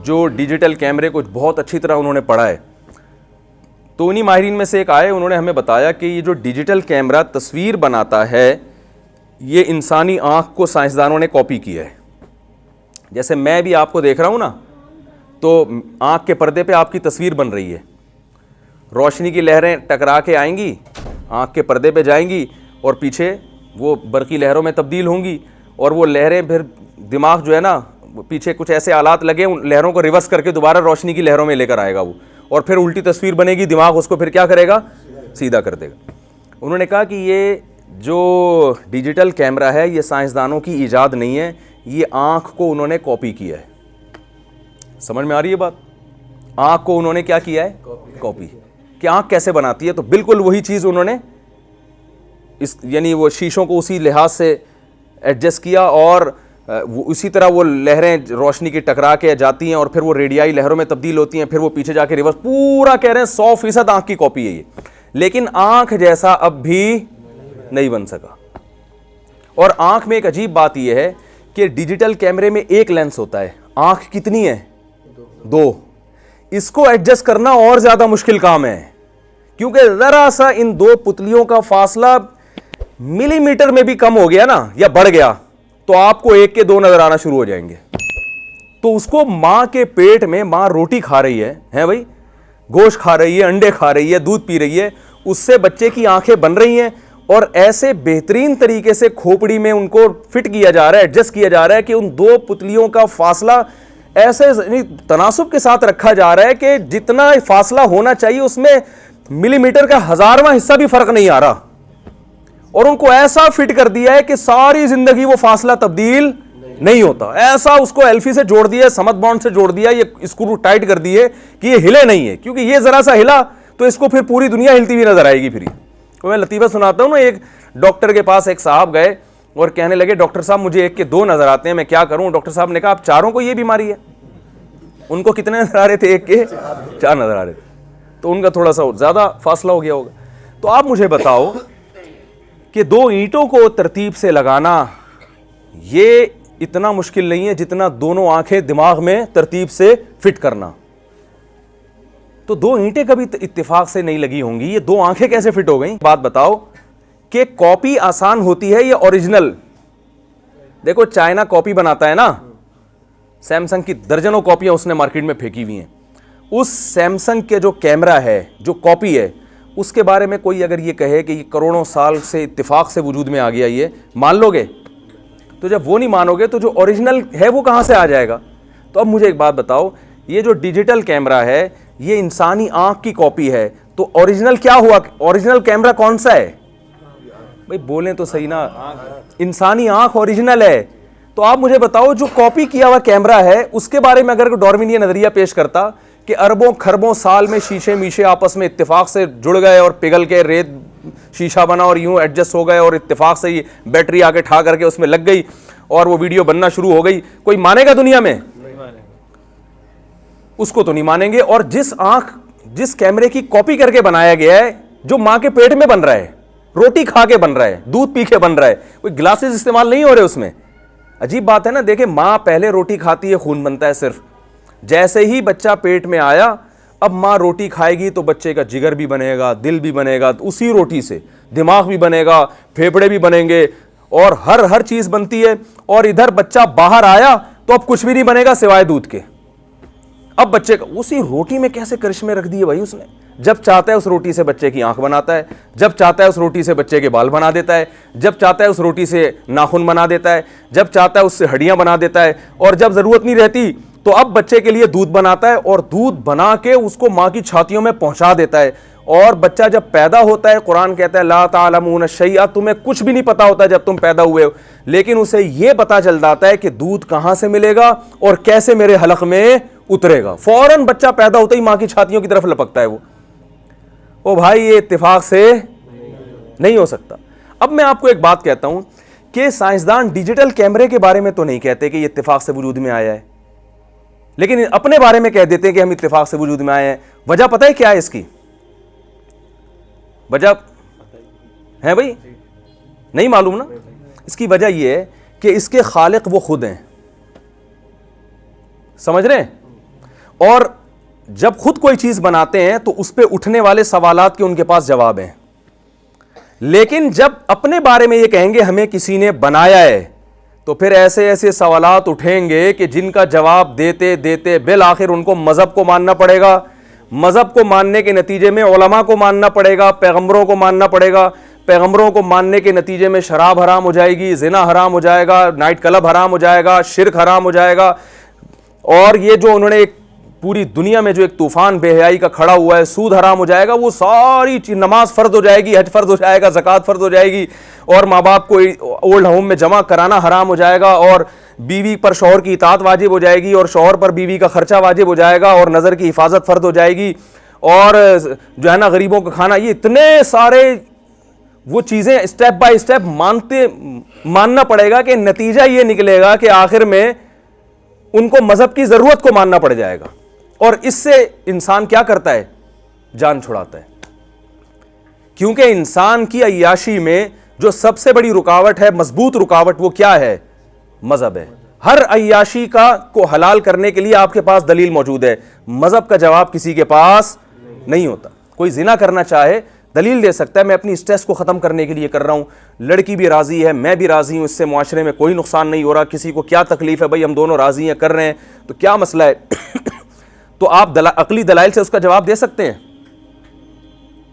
جو ڈیجیٹل کیمرے کو بہت اچھی طرح انہوں نے پڑھا ہے. تو انہی ماہرین میں سے ایک آئے, انہوں نے ہمیں بتایا کہ یہ جو ڈیجیٹل کیمرہ تصویر بناتا ہے یہ انسانی آنکھ کو سائنسدانوں نے کاپی کیا ہے. جیسے میں بھی آپ کو دیکھ رہا ہوں نا, تو آنکھ کے پردے پہ آپ کی تصویر بن رہی ہے, روشنی کی لہریں ٹکرا کے آئیں گی, آنکھ کے پردے پہ جائیں گی اور پیچھے وہ برقی لہروں میں تبدیل ہوں گی, اور وہ لہریں پھر دماغ جو ہے نا پیچھے کچھ ایسے آلات لگے ان لہروں کو ریورس کر کے دوبارہ روشنی کی لہروں میں لے کر آئے گا وہ, اور پھر الٹی تصویر بنے گی, دماغ اس کو پھر کیا کرے گا, سیدھا کر دے گا. انہوں نے کہا کہ یہ جو ڈیجیٹل کیمرہ ہے یہ سائنسدانوں کی ایجاد نہیں ہے, یہ آنکھ کو انہوں نے کاپی کیا ہے. سمجھ میں آ رہی ہے بات؟ آنکھ کو انہوں نے کیا کیا ہے, کاپی. کہ آنکھ کیسے بناتی ہے, تو بالکل وہی چیز انہوں نے یعنی وہ شیشوں کو اسی لحاظ سے ایڈجسٹ کیا, اور اسی طرح وہ لہریں روشنی کی ٹکرا کے جاتی ہیں اور پھر وہ ریڈیائی لہروں میں تبدیل ہوتی ہیں, پھر وہ پیچھے جا کے ریورس, پورا کہہ رہے ہیں 100% آنکھ کی کاپی ہے یہ. لیکن آنکھ جیسا اب بھی نہیں بن سکا. اور آنکھ میں ایک عجیب بات یہ ہے کہ ڈیجیٹل کیمرے میں ایک لینس ہوتا ہے, آنکھ کتنی ہے, 2. اس کو ایڈجسٹ کرنا اور زیادہ مشکل کام ہے, کیونکہ ذرا سا ان 2 پتلیوں کا فاصلہ ملی میٹر میں بھی کم ہو گیا نا یا بڑھ گیا تو آپ کو 1 کے 2 نظر آنا شروع ہو جائیں گے. تو اس کو ماں کے پیٹ میں, ماں روٹی کھا رہی ہے بھائی, گوشت کھا رہی ہے, انڈے کھا رہی ہے, دودھ پی رہی ہے, اس سے بچے کی آنکھیں بن رہی ہیں, اور ایسے بہترین طریقے سے کھوپڑی میں ان کو فٹ کیا جا رہا ہے, ایڈجسٹ کیا جا رہا ہے کہ ان 2 پتلیوں کا فاصلہ ایسے تناسب کے ساتھ رکھا جا رہا ہے کہ جتنا فاصلہ ہونا چاہیے اس میں ملی میٹر کا 1000واں حصہ بھی فرق نہیں آ رہا, اور ان کو ایسا فٹ کر دیا ہے کہ ساری زندگی وہ فاصلہ تبدیل نہیں ہوتا. ایسا اس کو ایلفی سے جوڑ دیا, سمت بانڈ سے جوڑ دیا, یہ اسکرو ٹائٹ کر دیے کہ یہ ہلے نہیں ہے, کیونکہ یہ ذرا سا ہلا تو اس کو پھر پوری دنیا ہلتی ہوئی نظر آئے گی. پھر میں لطیفہ سناتا ہوں نا, ایک ڈاکٹر کے پاس ایک صاحب گئے اور کہنے لگے ڈاکٹر صاحب مجھے 1 کے 2 نظر آتے ہیں, میں کیا کروں. ڈاکٹر صاحب نے کہا آپ چاروں کو یہ بیماری ہے. ان کو کتنے نظر آ رہے تھے, 1 کے 4 نظر آ رہے تھے, تو ان کا تھوڑا سا زیادہ فاصلہ ہو گیا ہوگا. تو آپ مجھے بتاؤ کہ 2 اینٹوں کو ترتیب سے لگانا یہ اتنا مشکل نہیں ہے جتنا دونوں آنکھیں دماغ میں ترتیب سے فٹ کرنا. تو 2 اینٹیں کبھی اتفاق سے نہیں لگی ہوں گی, یہ 2 آنکھیں کیسے فٹ ہو گئیں. بات بتاؤ کہ کاپی آسان ہوتی ہے یا اوریجنل. دیکھو چائنا کاپی بناتا ہے نا, سیمسنگ کی درجنوں کاپیاں اس نے مارکیٹ میں پھینکی ہوئی ہیں. اس سیمسنگ کے جو کیمرہ ہے, جو کاپی ہے, اس کے بارے میں کوئی اگر یہ کہے کہ یہ کروڑوں سال سے اتفاق سے وجود میں آ گیا, یہ مان لو گے؟ تو جب وہ نہیں مانو گے تو جو اوریجنل ہے وہ کہاں سے آ جائے گا. تو اب مجھے ایک بات بتاؤ, یہ جو ڈیجیٹل کیمرہ ہے یہ انسانی آنکھ کی کاپی ہے, تو اوریجنل کیا ہوا, اوریجنل کیمرہ کون سا ہے بھائی, بولیں تو صحیح نا, انسانی آنکھ اوریجنل ہے. تو آپ مجھے بتاؤ جو کاپی کیا ہوا کیمرہ ہے اس کے بارے میں اگر ڈارون یہ نظریہ پیش کرتا کہ اربوں خربوں سال میں شیشے میشے آپس میں اتفاق سے جڑ گئے اور پگھل کے ریت شیشہ بنا اور یوں ایڈجسٹ ہو گئے اور اتفاق سے یہ بیٹری آ کے ٹھا کر کے اس میں لگ گئی اور وہ ویڈیو بننا شروع ہو گئی, کوئی مانے گا دنیا میں؟ اس کو تو نہیں مانیں گے. اور جس کیمرے کی کاپی کر کے بنایا گیا ہے, جو ماں کے پیٹ میں بن رہا ہے, روٹی کھا کے بن رہا ہے, دودھ پی کے بن رہا ہے, کوئی گلاسز استعمال نہیں ہو رہے اس میں. عجیب بات ہے نا. دیکھیں ماں پہلے روٹی کھاتی ہے, خون بنتا ہے صرف, جیسے ہی بچہ پیٹ میں آیا اب ماں روٹی کھائے گی تو بچے کا جگر بھی بنے گا, دل بھی بنے گا, اسی روٹی سے دماغ بھی بنے گا, پھیپھڑے بھی بنیں گے, اور ہر چیز بنتی ہے. اور ادھر بچہ باہر آیا تو اب کچھ بھی نہیں بنے گا سوائے دودھ کے. اب بچے کا اسی روٹی میں کیسے کرشمے رکھ دیے بھائی اس نے. جب چاہتا ہے اس روٹی سے بچے کی آنکھ بناتا ہے, جب چاہتا ہے اس روٹی سے بچے کے بال بنا دیتا ہے, جب چاہتا ہے اس روٹی سے ناخن بنا دیتا ہے, جب چاہتا ہے اس سے ہڈیاں بنا دیتا ہے, اور جب ضرورت نہیں رہتی تو اب بچے کے لیے دودھ بناتا ہے اور دودھ بنا کے اس کو ماں کی چھاتیوں میں پہنچا دیتا ہے. اور بچہ جب پیدا ہوتا ہے, قرآن کہتا ہے لا تعلمون شیئا, تمہیں کچھ بھی نہیں پتا ہوتا جب تم پیدا ہوئے ہو, لیکن اسے یہ پتا چل جاتا ہے کہ دودھ کہاں سے ملے گا اور کیسے میرے حلق میں اترے گا. فوراً بچہ پیدا ہوتا ہی ماں کی چھاتیوں کی طرف لپکتا ہے وہ. او بھائی یہ اتفاق سے نہیں ہو سکتا. اب میں آپ کو ایک بات کہتا ہوں کہ سائنسدان ڈیجیٹل کیمرے کے بارے میں تو نہیں کہتے کہ یہ اتفاق سے وجود میں آیا ہے, لیکن اپنے بارے میں کہہ دیتے ہیں کہ ہم اتفاق سے وجود میں آئے ہیں. وجہ پتہ ہے کیا ہے اس کی؟ وجہ ہے بھائی نہیں معلوم نا. اس کی وجہ یہ ہے کہ اس کے خالق وہ خود ہیں, سمجھ رہے ہیں؟ اور جب خود کوئی چیز بناتے ہیں تو اس پہ اٹھنے والے سوالات کے ان کے پاس جواب ہیں, لیکن جب اپنے بارے میں یہ کہیں گے ہمیں کسی نے بنایا ہے تو پھر ایسے ایسے سوالات اٹھیں گے کہ جن کا جواب دیتے دیتے بالآخر ان کو مذہب کو ماننا پڑے گا. مذہب کو ماننے کے نتیجے میں علماء کو ماننا پڑے گا, پیغمبروں کو ماننا پڑے گا. پیغمبروں کو ماننے کے نتیجے میں شراب حرام ہو جائے گی, زنا حرام ہو جائے گا, نائٹ کلب حرام ہو جائے گا, شرک حرام ہو جائے گا. اور یہ جو انہوں نے ایک پوری دنیا میں جو ایک طوفان بے حیائی کا کھڑا ہوا ہے, سود حرام ہو جائے گا. وہ ساری چیز, نماز فرض ہو جائے گی, حج فرض ہو جائے گا, زکوٰۃ فرض ہو جائے گی, اور ماں باپ کو اولڈ ہوم میں جمع کرانا حرام ہو جائے گا, اور بیوی پر شوہر کی اطاعت واجب ہو جائے گی, اور شوہر پر بیوی کا خرچہ واجب ہو جائے گا, اور نظر کی حفاظت فرض ہو جائے گی, اور جو ہے نا غریبوں کا کھانا. یہ اتنے سارے وہ چیزیں اسٹیپ بائی اسٹیپ ماننا پڑے گا کہ نتیجہ یہ نکلے گا کہ آخر میں ان کو مذہب کی ضرورت کو ماننا پڑ جائے گا. اور اس سے انسان کیا کرتا ہے؟ جان چھڑاتا ہے. کیونکہ انسان کی عیاشی میں جو سب سے بڑی رکاوٹ ہے, مضبوط رکاوٹ, وہ کیا ہے؟ مذہب ہے. ہر عیاشی کو حلال کرنے کے لیے آپ کے پاس دلیل موجود ہے, مذہب کا جواب کسی کے پاس نہیں ہوتا. کوئی زنا کرنا چاہے دلیل دے سکتا ہے, میں اپنی اسٹریس کو ختم کرنے کے لیے کر رہا ہوں, لڑکی بھی راضی ہے, میں بھی راضی ہوں, اس سے معاشرے میں کوئی نقصان نہیں ہو رہا, کسی کو کیا تکلیف ہے بھائی, ہم دونوں راضی ہیں, کر رہے ہیں, تو کیا مسئلہ ہے؟ تو آپ عقلی دلائل سے اس کا جواب دے سکتے ہیں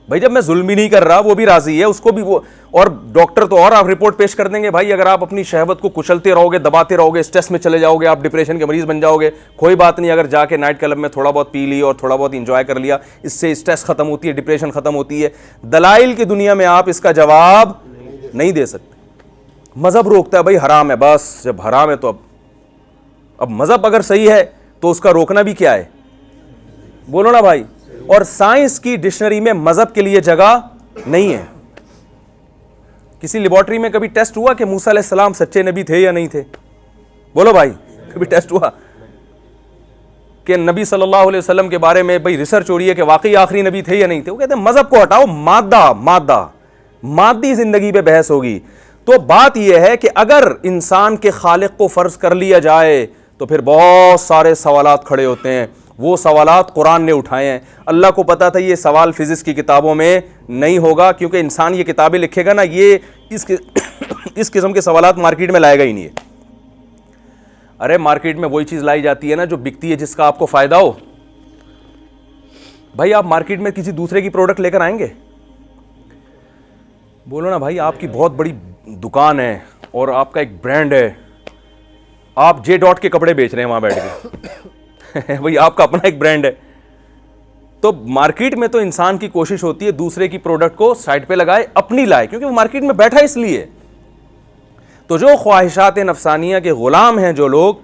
بھائی جب میں ظلم ہی نہیں کر رہا, وہ بھی راضی ہے, اس کو بھی وہ, اور ڈاکٹر تو اور آپ رپورٹ پیش کر دیں گے بھائی اگر آپ اپنی شہوت کو کچلتے رہو گے, دباتے رہو گے, اسٹریس میں چلے جاؤ گے, آپ ڈپریشن کے مریض بن جاؤ گے. کوئی بات نہیں, اگر جا کے نائٹ کلب میں تھوڑا بہت پی لی اور تھوڑا بہت انجوائے کر لیا, اس سے اسٹریس ختم ہوتی ہے, ڈپریشن ختم ہوتی ہے. دلائل کی دنیا میں آپ اس کا جواب نہیں دے سکتے. مذہب روکتا ہے بھائی حرام ہے, بس جب حرام ہے تو اب مذہب اگر صحیح ہے تو اس کا روکنا بھی کیا ہے؟ بولو نا بھائی. اور سائنس کی ڈکشنری میں مذہب کے لیے جگہ نہیں ہے. کسی لیبارٹری میں کبھی ٹیسٹ ہوا کہ موسیٰ علیہ السلام سچے نبی تھے یا نہیں تھے؟ بولو بھائی, کبھی ٹیسٹ ہوا کہ نبی صلی اللہ علیہ وسلم کے بارے میں بھائی ریسرچ ہو رہی ہے کہ واقعی آخری نبی تھے یا نہیں تھے؟ وہ کہتے ہیں مذہب کو ہٹاؤ, مادی زندگی پہ بحث ہوگی. تو بات یہ ہے کہ اگر انسان کے خالق کو فرض کر لیا جائے تو پھر بہت سارے سوالات کھڑے ہوتے ہیں. وہ سوالات قرآن نے اٹھائے ہیں. اللہ کو پتا تھا یہ سوال فزکس کی کتابوں میں نہیں ہوگا, کیونکہ انسان یہ کتابیں لکھے گا نا, یہ اس قسم کے سوالات مارکیٹ میں لائے گا ہی نہیں ہے. ارے مارکیٹ میں وہی چیز لائی جاتی ہے نا جو بکتی ہے, جس کا آپ کو فائدہ ہو. بھائی آپ مارکیٹ میں کسی دوسرے کی پروڈکٹ لے کر آئیں گے؟ بولو نا بھائی, آپ کی بہت بڑی دکان ہے اور آپ کا ایک برانڈ ہے, آپ جے ڈاٹ کے کپڑے بیچ رہے ہیں وہاں بیٹھ کے بھائی آپ کا اپنا ایک برانڈ ہے. تو مارکیٹ میں تو انسان کی کوشش ہوتی ہے دوسرے کی پروڈکٹ کو سائڈ پہ لگائے, اپنی لائے, کیونکہ وہ مارکیٹ میں بیٹھا اس لیے. تو جو خواہشات نفسانیہ کے غلام ہیں جو لوگ,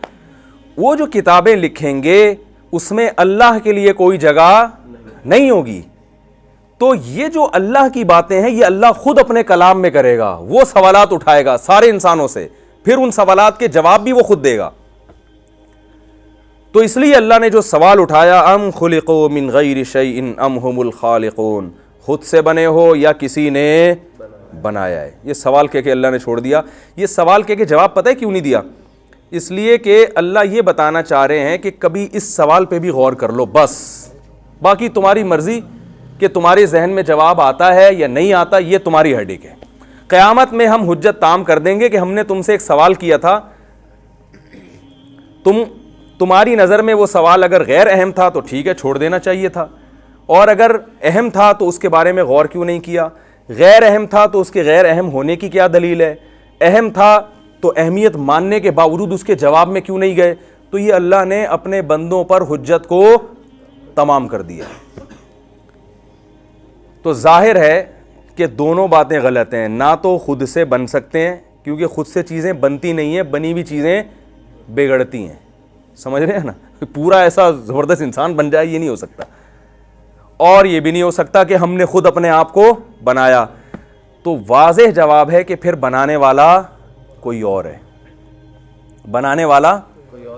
وہ جو کتابیں لکھیں گے اس میں اللہ کے لیے کوئی جگہ نہیں ہوگی. تو یہ جو اللہ کی باتیں ہیں یہ اللہ خود اپنے کلام میں کرے گا, وہ سوالات اٹھائے گا سارے انسانوں سے, پھر ان سوالات کے جواب بھی وہ خود دے گا. تو اس لیے اللہ نے جو سوال اٹھایا, ام خلقوا من غیر شیء ام هم الخالقون, خود سے بنے ہو یا کسی نے بنایا ہے. یہ سوال کہہ کے اللہ نے چھوڑ دیا. یہ سوال کہہ کے جواب پتہ ہے کیوں نہیں دیا؟ اس لیے کہ اللہ یہ بتانا چاہ رہے ہیں کہ کبھی اس سوال پہ بھی غور کر لو, بس باقی تمہاری مرضی کہ تمہارے ذہن میں جواب آتا ہے یا نہیں آتا, یہ تمہاری ہیڈیک ہے. قیامت میں ہم حجت تام کر دیں گے کہ ہم نے تم سے ایک سوال کیا تھا, تمہاری نظر میں وہ سوال اگر غیر اہم تھا تو ٹھیک ہے چھوڑ دینا چاہیے تھا, اور اگر اہم تھا تو اس کے بارے میں غور کیوں نہیں کیا؟ غیر اہم تھا تو اس کے غیر اہم ہونے کی کیا دلیل ہے؟ اہم تھا تو اہمیت ماننے کے باوجود اس کے جواب میں کیوں نہیں گئے؟ تو یہ اللہ نے اپنے بندوں پر حجت کو تمام کر دیا. تو ظاہر ہے کہ دونوں باتیں غلط ہیں. نہ تو خود سے بن سکتے ہیں کیونکہ خود سے چیزیں بنتی نہیں ہیں, بنی ہوئی چیزیں بگڑتی ہیں. سمجھ رہے ہیں نا, پورا ایسا زبردست انسان بن جائے یہ نہیں ہو سکتا. اور یہ بھی نہیں ہو سکتا کہ ہم نے خود اپنے آپ کو بنایا. تو واضح جواب ہے کہ پھر بنانے والا کوئی اور ہے, بنانے والا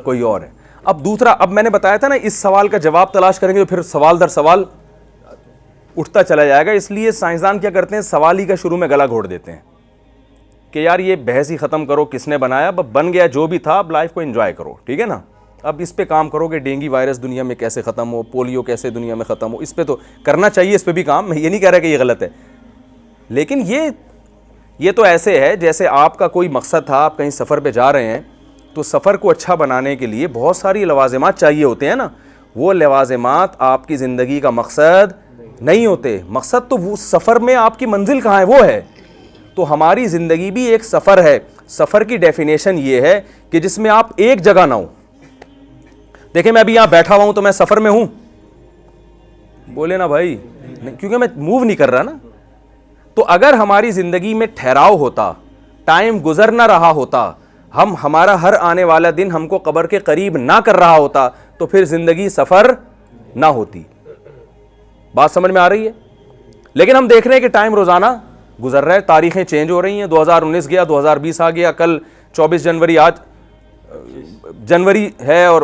کوئی اور ہے. اب دوسرا, اب میں نے بتایا تھا نا اس سوال کا جواب تلاش کریں گے تو پھر سوال در سوال اٹھتا چلا جائے گا, اس لیے سائنسدان کیا کرتے ہیں, سوال ہی کا شروع میں گلا گھوڑ دیتے ہیں کہ یار یہ بحث ہی ختم کرو, کس نے بنایا, بن گیا جو بھی تھا, اب لائف کو انجوائے کرو, ٹھیک ہے نا. اب اس پہ کام کرو کہ ڈینگی وائرس دنیا میں کیسے ختم ہو, پولیو کیسے دنیا میں ختم ہو, اس پہ تو کرنا چاہیے, اس پہ بھی کام, میں یہ نہیں کہہ رہا کہ یہ غلط ہے, لیکن یہ تو ایسے ہے جیسے آپ کا کوئی مقصد تھا, آپ کہیں سفر پہ جا رہے ہیں تو سفر کو اچھا بنانے کے لیے بہت ساری لوازمات چاہیے ہوتے ہیں نا, وہ لوازمات آپ کی زندگی کا مقصد نہیں ہوتے, مقصد تو وہ سفر میں آپ کی منزل کہاں ہے وہ ہے. تو ہماری زندگی بھی ایک سفر ہے. سفر کی ڈیفینیشن یہ ہے کہ جس میں آپ ایک جگہ نہ ہو. دیکھیں میں ابھی یہاں بیٹھا ہوا ہوں تو میں سفر میں ہوں, بولے نا بھائی, نہیں, کیونکہ میں موو نہیں کر رہا نا. تو اگر ہماری زندگی میں ٹھہراؤ ہوتا, ٹائم گزر نہ رہا ہوتا, ہمارا ہر آنے والا دن ہم کو قبر کے قریب نہ کر رہا ہوتا, تو پھر زندگی سفر نہ ہوتی. بات سمجھ میں آ رہی ہے؟ لیکن ہم دیکھ رہے ہیں کہ ٹائم روزانہ گزر رہا ہے, تاریخیں چینج ہو رہی ہیں, 2019 گیا, 2020 آ گیا, کل 24 جنوری, آج جنوری ہے اور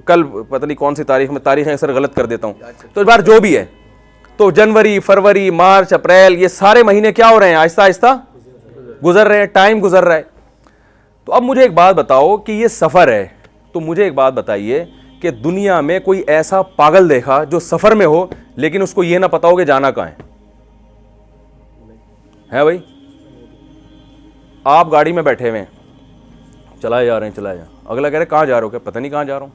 کل پتہ نہیں کون سی تاریخ میں, تاریخیں اکثر غلط کر دیتا ہوں, تو اس بار جو بھی ہے, تو جنوری, فروری, مارچ, اپریل, یہ سارے مہینے کیا ہو رہے ہیں, آہستہ آہستہ گزر رہے ہیں, ٹائم گزر رہا ہے. تو اب مجھے ایک بات بتاؤ کہ یہ سفر ہے, تو مجھے ایک بات بتائیے کہ دنیا میں کوئی ایسا پاگل دیکھا جو سفر میں ہو لیکن اس کو یہ نہ پتا ہو کہ جانا کہاں ہے بھائی؟ آپ گاڑی میں بیٹھے ہوئے ہیں, چلائے جا رہے ہیں, چلائے جا, اگلا کہہ رہے کہاں جا رہے ہو, کہ پتہ نہیں کہاں جا رہا ہوں.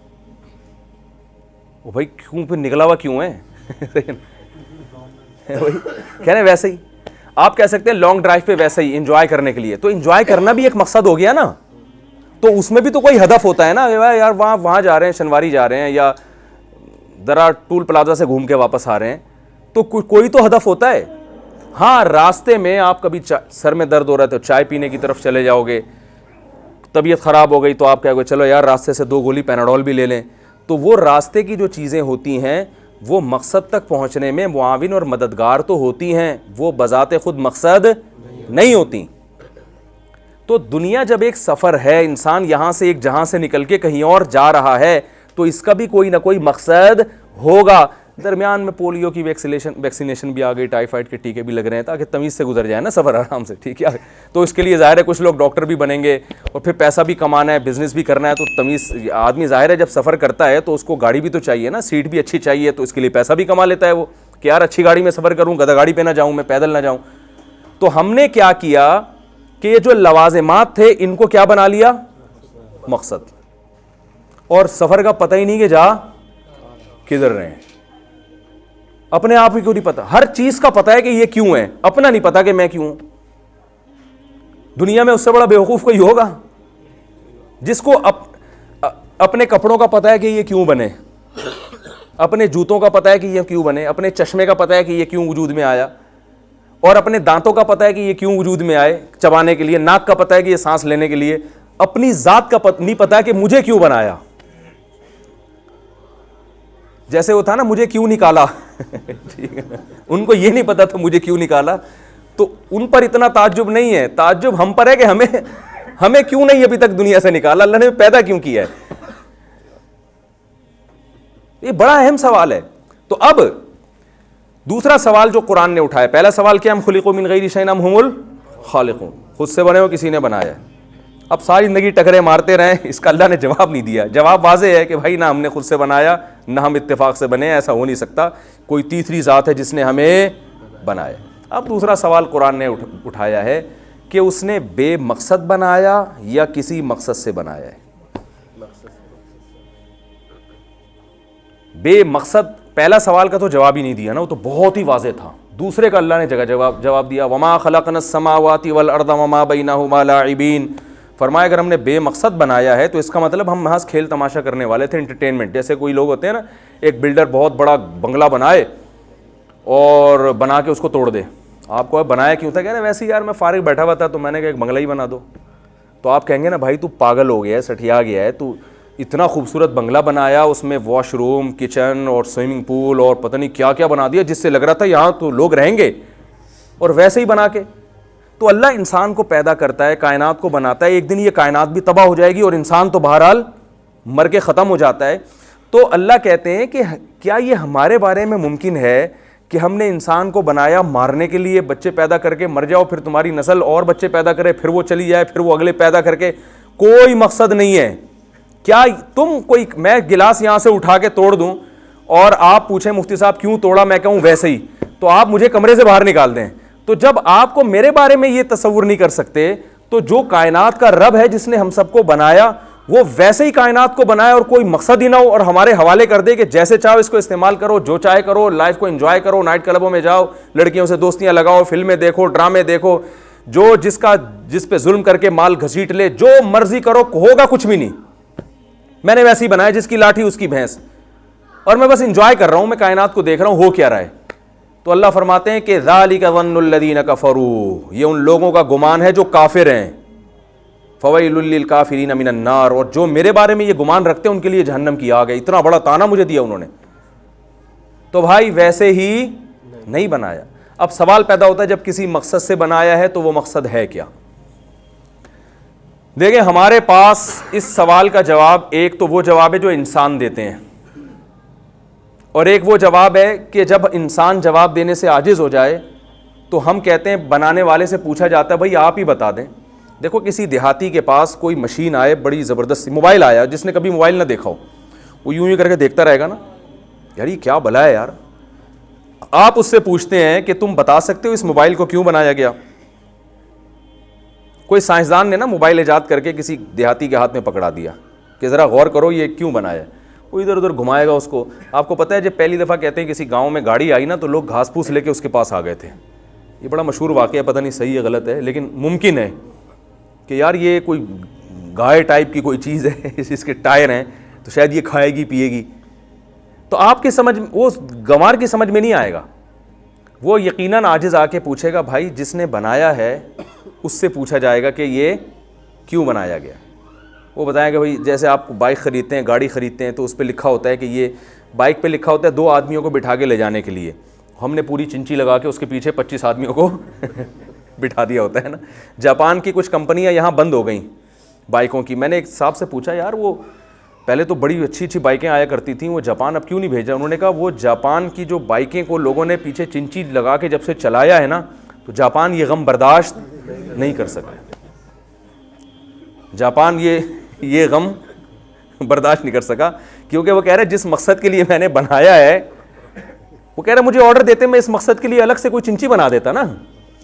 وہ بھائی کیوں, پھر نکلا ہوا کیوں ہے بھائی کہہ رہے ہیں ویسے ہی. آپ کہہ سکتے ہیں لانگ ڈرائیو پہ ویسے ہی انجوائے کرنے کے لیے, تو انجوائے کرنا بھی ایک مقصد ہو گیا نا, تو اس میں بھی تو کوئی ہدف ہوتا ہے نا, یار وہاں جا رہے ہیں, شنواری جا رہے ہیں, یا ذرا ٹول پلازا سے گھوم کے واپس آ رہے ہیں, تو کوئی تو ہدف ہوتا ہے. ہاں راستے میں آپ کبھی سر میں درد ہو رہا ہے تو چائے پینے کی طرف چلے جاؤ گے, طبیعت خراب ہو گئی تو آپ کہو گے چلو یار راستے سے 2 گولی پیناڈول بھی لے لیں. تو وہ راستے کی جو چیزیں ہوتی ہیں وہ مقصد تک پہنچنے میں معاون اور مددگار تو ہوتی ہیں, وہ بذات خود مقصد نہیں ہوتی. تو دنیا جب ایک سفر ہے, انسان یہاں سے ایک جہاں سے نکل کے کہیں اور جا رہا ہے, تو اس کا بھی کوئی نہ کوئی مقصد ہوگا. درمیان میں پولیو کی ویکسینیشن بھی آ گئی, ٹائیفائڈ کے ٹیکے بھی لگ رہے ہیں تاکہ تمیز سے گزر جائے نا سفر آرام سے, ٹھیک ہے. تو اس کے لیے ظاہر ہے کچھ لوگ ڈاکٹر بھی بنیں گے, اور پھر پیسہ بھی کمانا ہے, بزنس بھی کرنا ہے, تو تمیز آدمی ظاہر ہے جب سفر کرتا ہے تو اس کو گاڑی بھی تو چاہیے نا, سیٹ بھی اچھی چاہیے, تو اس کے لیے پیسہ بھی کما لیتا ہے وہ, کہ یار اچھی گاڑی میں سفر کروں, گدھا گاڑی پہ نہ جاؤں, میں پیدل نہ جاؤں. تو ہم نے کیا کیا کہ یہ جو لوازمات تھے ان کو کیا بنا لیا, مقصد, اور سفر کا پتہ ہی نہیں کہ جا کدھر رہے ہیں. اپنے آپ ہی کو نہیں پتا, ہر چیز کا پتا ہے کہ یہ کیوں ہے, اپنا نہیں پتا کہ میں کیوں ہوں. دنیا میں اس سے بڑا بیوقوف کوئی ہوگا جس کو اپنے کپڑوں کا پتا ہے کہ یہ کیوں بنے, اپنے جوتوں کا پتا ہے کہ یہ کیوں بنے, اپنے چشمے کا پتا ہے کہ یہ کیوں وجود میں آیا, اور اپنے دانتوں کا پتا ہے کہ یہ کیوں وجود میں آئے چبانے کے لیے, ناک کا پتا ہے کہ یہ سانس لینے کے لیے. اپنی ذات کا نہیں پتا کہ مجھے کیوں بنایا. جیسے وہ تھا نا مجھے کیوں نکالا ان کو یہ نہیں پتا تھا مجھے کیوں نکالا, تو ان پر اتنا تعجب نہیں ہے, تعجب ہم پر ہے کہ ہمیں کیوں نہیں ابھی تک دنیا سے نکالا, اللہ نے پیدا کیوں کیا ہے. یہ بڑا اہم سوال ہے. تو اب دوسرا سوال جو قرآن نے اٹھایا, پہلا سوال کیا, ہم خلقوا من غیر شیء ام ہم الخالقون, خود سے بنے ہو کسی نے بنایا ہے. اب ساری زندگی ٹکرے مارتے رہیں, اس کا اللہ نے جواب نہیں دیا. جواب واضح ہے کہ بھائی نہ ہم نے خود سے بنایا, نہ ہم اتفاق سے بنے, ایسا ہو نہیں سکتا, کوئی تیسری ذات ہے جس نے ہمیں بنایا. اب دوسرا سوال قرآن نے اٹھایا ہے کہ اس نے بے مقصد بنایا یا کسی مقصد سے بنایا ہے. بے مقصد, پہلا سوال کا تو جواب ہی نہیں دیا نا, وہ تو بہت ہی واضح تھا. دوسرے کا اللہ نے جگہ جواب دیا, وما خلقنا السماوات والارض وما بینہما لاعبین. فرمایا اگر ہم نے بے مقصد بنایا ہے تو اس کا مطلب ہم محض کھیل تماشا کرنے والے تھے, انٹرٹینمنٹ. جیسے کوئی لوگ ہوتے ہیں نا, ایک بلڈر بہت بڑا بنگلہ بنائے اور بنا کے اس کو توڑ دے. آپ کو بنایا کیوں تھا, کہہ رہے ویسے یار میں فارغ بیٹھا ہوا تھا تو میں نے کہا ایک بنگلہ ہی بنا دو. تو آپ کہیں گے نا بھائی تو پاگل ہو گیا ہے, سٹھیا گیا ہے, تو اتنا خوبصورت بنگلہ بنایا, اس میں واش روم, کچن اور سوئمنگ پول اور پتہ نہیں کیا کیا بنا دیا, جس سے لگ رہا تھا یہاں تو لوگ رہیں گے, اور ویسے ہی بنا کے تو اللہ انسان کو پیدا کرتا ہے, کائنات کو بناتا ہے, ایک دن یہ کائنات بھی تباہ ہو جائے گی اور انسان تو بہرحال مر کے ختم ہو جاتا ہے. تو اللہ کہتے ہیں کہ کیا یہ ہمارے بارے میں ممکن ہے کہ ہم نے انسان کو بنایا مارنے کے لیے, بچے پیدا کر کے مر جاؤ, پھر تمہاری نسل اور بچے پیدا کرے, پھر وہ چلی جائے, پھر وہ اگلے پیدا کر کے, کوئی مقصد نہیں ہے. کیا تم کوئی, میں گلاس یہاں سے اٹھا کے توڑ دوں اور آپ پوچھیں مفتی صاحب کیوں توڑا, میں کہوں ویسے ہی, تو آپ مجھے کمرے سے باہر نکال دیں. تو جب آپ کو میرے بارے میں یہ تصور نہیں کر سکتے, تو جو کائنات کا رب ہے جس نے ہم سب کو بنایا وہ ویسے ہی کائنات کو بنایا اور کوئی مقصد ہی نہ ہو اور ہمارے حوالے کر دے کہ جیسے چاہو اس کو استعمال کرو, جو چاہے کرو, لائف کو انجوائے کرو, نائٹ کلبوں میں جاؤ, لڑکیوں سے دوستیاں لگاؤ, فلمیں دیکھو, ڈرامے دیکھو, جو جس پہ ظلم کر کے مال گھسیٹ لے, جو مرضی کرو, ہوگا کچھ بھی نہیں. میں نے ویسے ہی بنایا جس کی لاٹھی اس کی بھینس, اور میں بس انجوائے کر رہا ہوں, میں کائنات کو دیکھ رہا ہوں ہو کیا رہا ہے. تو اللہ فرماتے ہیں کہ ذالک ظن الذین کفروا, یہ ان لوگوں کا گمان ہے جو کافر ہیں. فویل للکافرین من النار, اور جو میرے بارے میں یہ گمان رکھتے ہیں ان کے لیے جہنم کی آگ ہے. اتنا بڑا تانا مجھے دیا انہوں نے. تو بھائی ویسے ہی نہیں بنایا. اب سوال پیدا ہوتا ہے جب کسی مقصد سے بنایا ہے تو وہ مقصد ہے کیا؟ دیکھیں ہمارے پاس اس سوال کا جواب, ایک تو وہ جواب ہے جو انسان دیتے ہیں, اور ایک وہ جواب ہے کہ جب انسان جواب دینے سے عاجز ہو جائے تو ہم کہتے ہیں, بنانے والے سے پوچھا جاتا ہے بھائی آپ ہی بتا دیں. دیکھو کسی دیہاتی کے پاس کوئی مشین آئے, بڑی زبردست موبائل آیا, جس نے کبھی موبائل نہ دیکھا ہو وہ یوں ہی کر کے دیکھتا رہے گا نا, یار یہ کیا بلا ہے یار. آپ اس سے پوچھتے ہیں کہ تم بتا سکتے ہو اس موبائل کو کیوں بنایا گیا؟ کوئی سائنسدان نے نا موبائل ایجاد کر کے کسی دیہاتی کے ہاتھ میں پکڑا دیا کہ ذرا غور کرو یہ کیوں بنایا. وہ ادھر ادھر گھمائے گا اس کو. آپ کو پتہ ہے جب پہلی دفعہ کہتے ہیں کسی گاؤں میں گاڑی آئی نا تو لوگ گھاس پھوس لے کے اس کے پاس آ گئے تھے. یہ بڑا مشہور واقعہ ہے, پتہ نہیں صحیح ہے غلط ہے, لیکن ممکن ہے کہ یار یہ کوئی گائے ٹائپ کی کوئی چیز ہے, اس کے ٹائر ہیں تو شاید یہ کھائے گی پیے گی. تو آپ کی سمجھ, وہ گنوار کی سمجھ میں نہیں آئے گا. وہ یقیناً عاجز آ کے پوچھے گا بھائی جس نے بنایا ہے اس سے پوچھا جائے گا کہ یہ کیوں بنایا گیا. وہ بتائیں گے بھائی جیسے آپ بائک خریدتے ہیں, گاڑی خریدتے ہیں, تو اس پہ لکھا ہوتا ہے کہ یہ بائک پہ لکھا ہوتا ہے 2 آدمیوں کو بٹھا کے لے جانے کے لیے. ہم نے پوری چنچی لگا کے اس کے پیچھے 25 آدمیوں کو بٹھا دیا ہوتا ہے نا. جاپان کی کچھ کمپنیاں یہاں بند ہو گئیں بائکوں کی. میں نے ایک صاحب سے پوچھا یار وہ پہلے تو بڑی اچھی اچھی بائکیں آیا کرتی تھیں, وہ جاپان اب کیوں نہیں بھیجا؟ انہوں نے کہا وہ جاپان کی جو بائکیں کو لوگوں نے پیچھے چنچی لگا کے جب سے چلایا ہے نا تو جاپان یہ غم برداشت نہیں کر سکا. جاپان یہ غم برداشت نہیں کر سکا, کیونکہ وہ کہہ رہے جس مقصد کے لیے میں نے بنایا ہے, وہ کہہ رہے مجھے آرڈر دیتے میں اس مقصد کے لیے الگ سے کوئی چنچی بنا دیتا نا.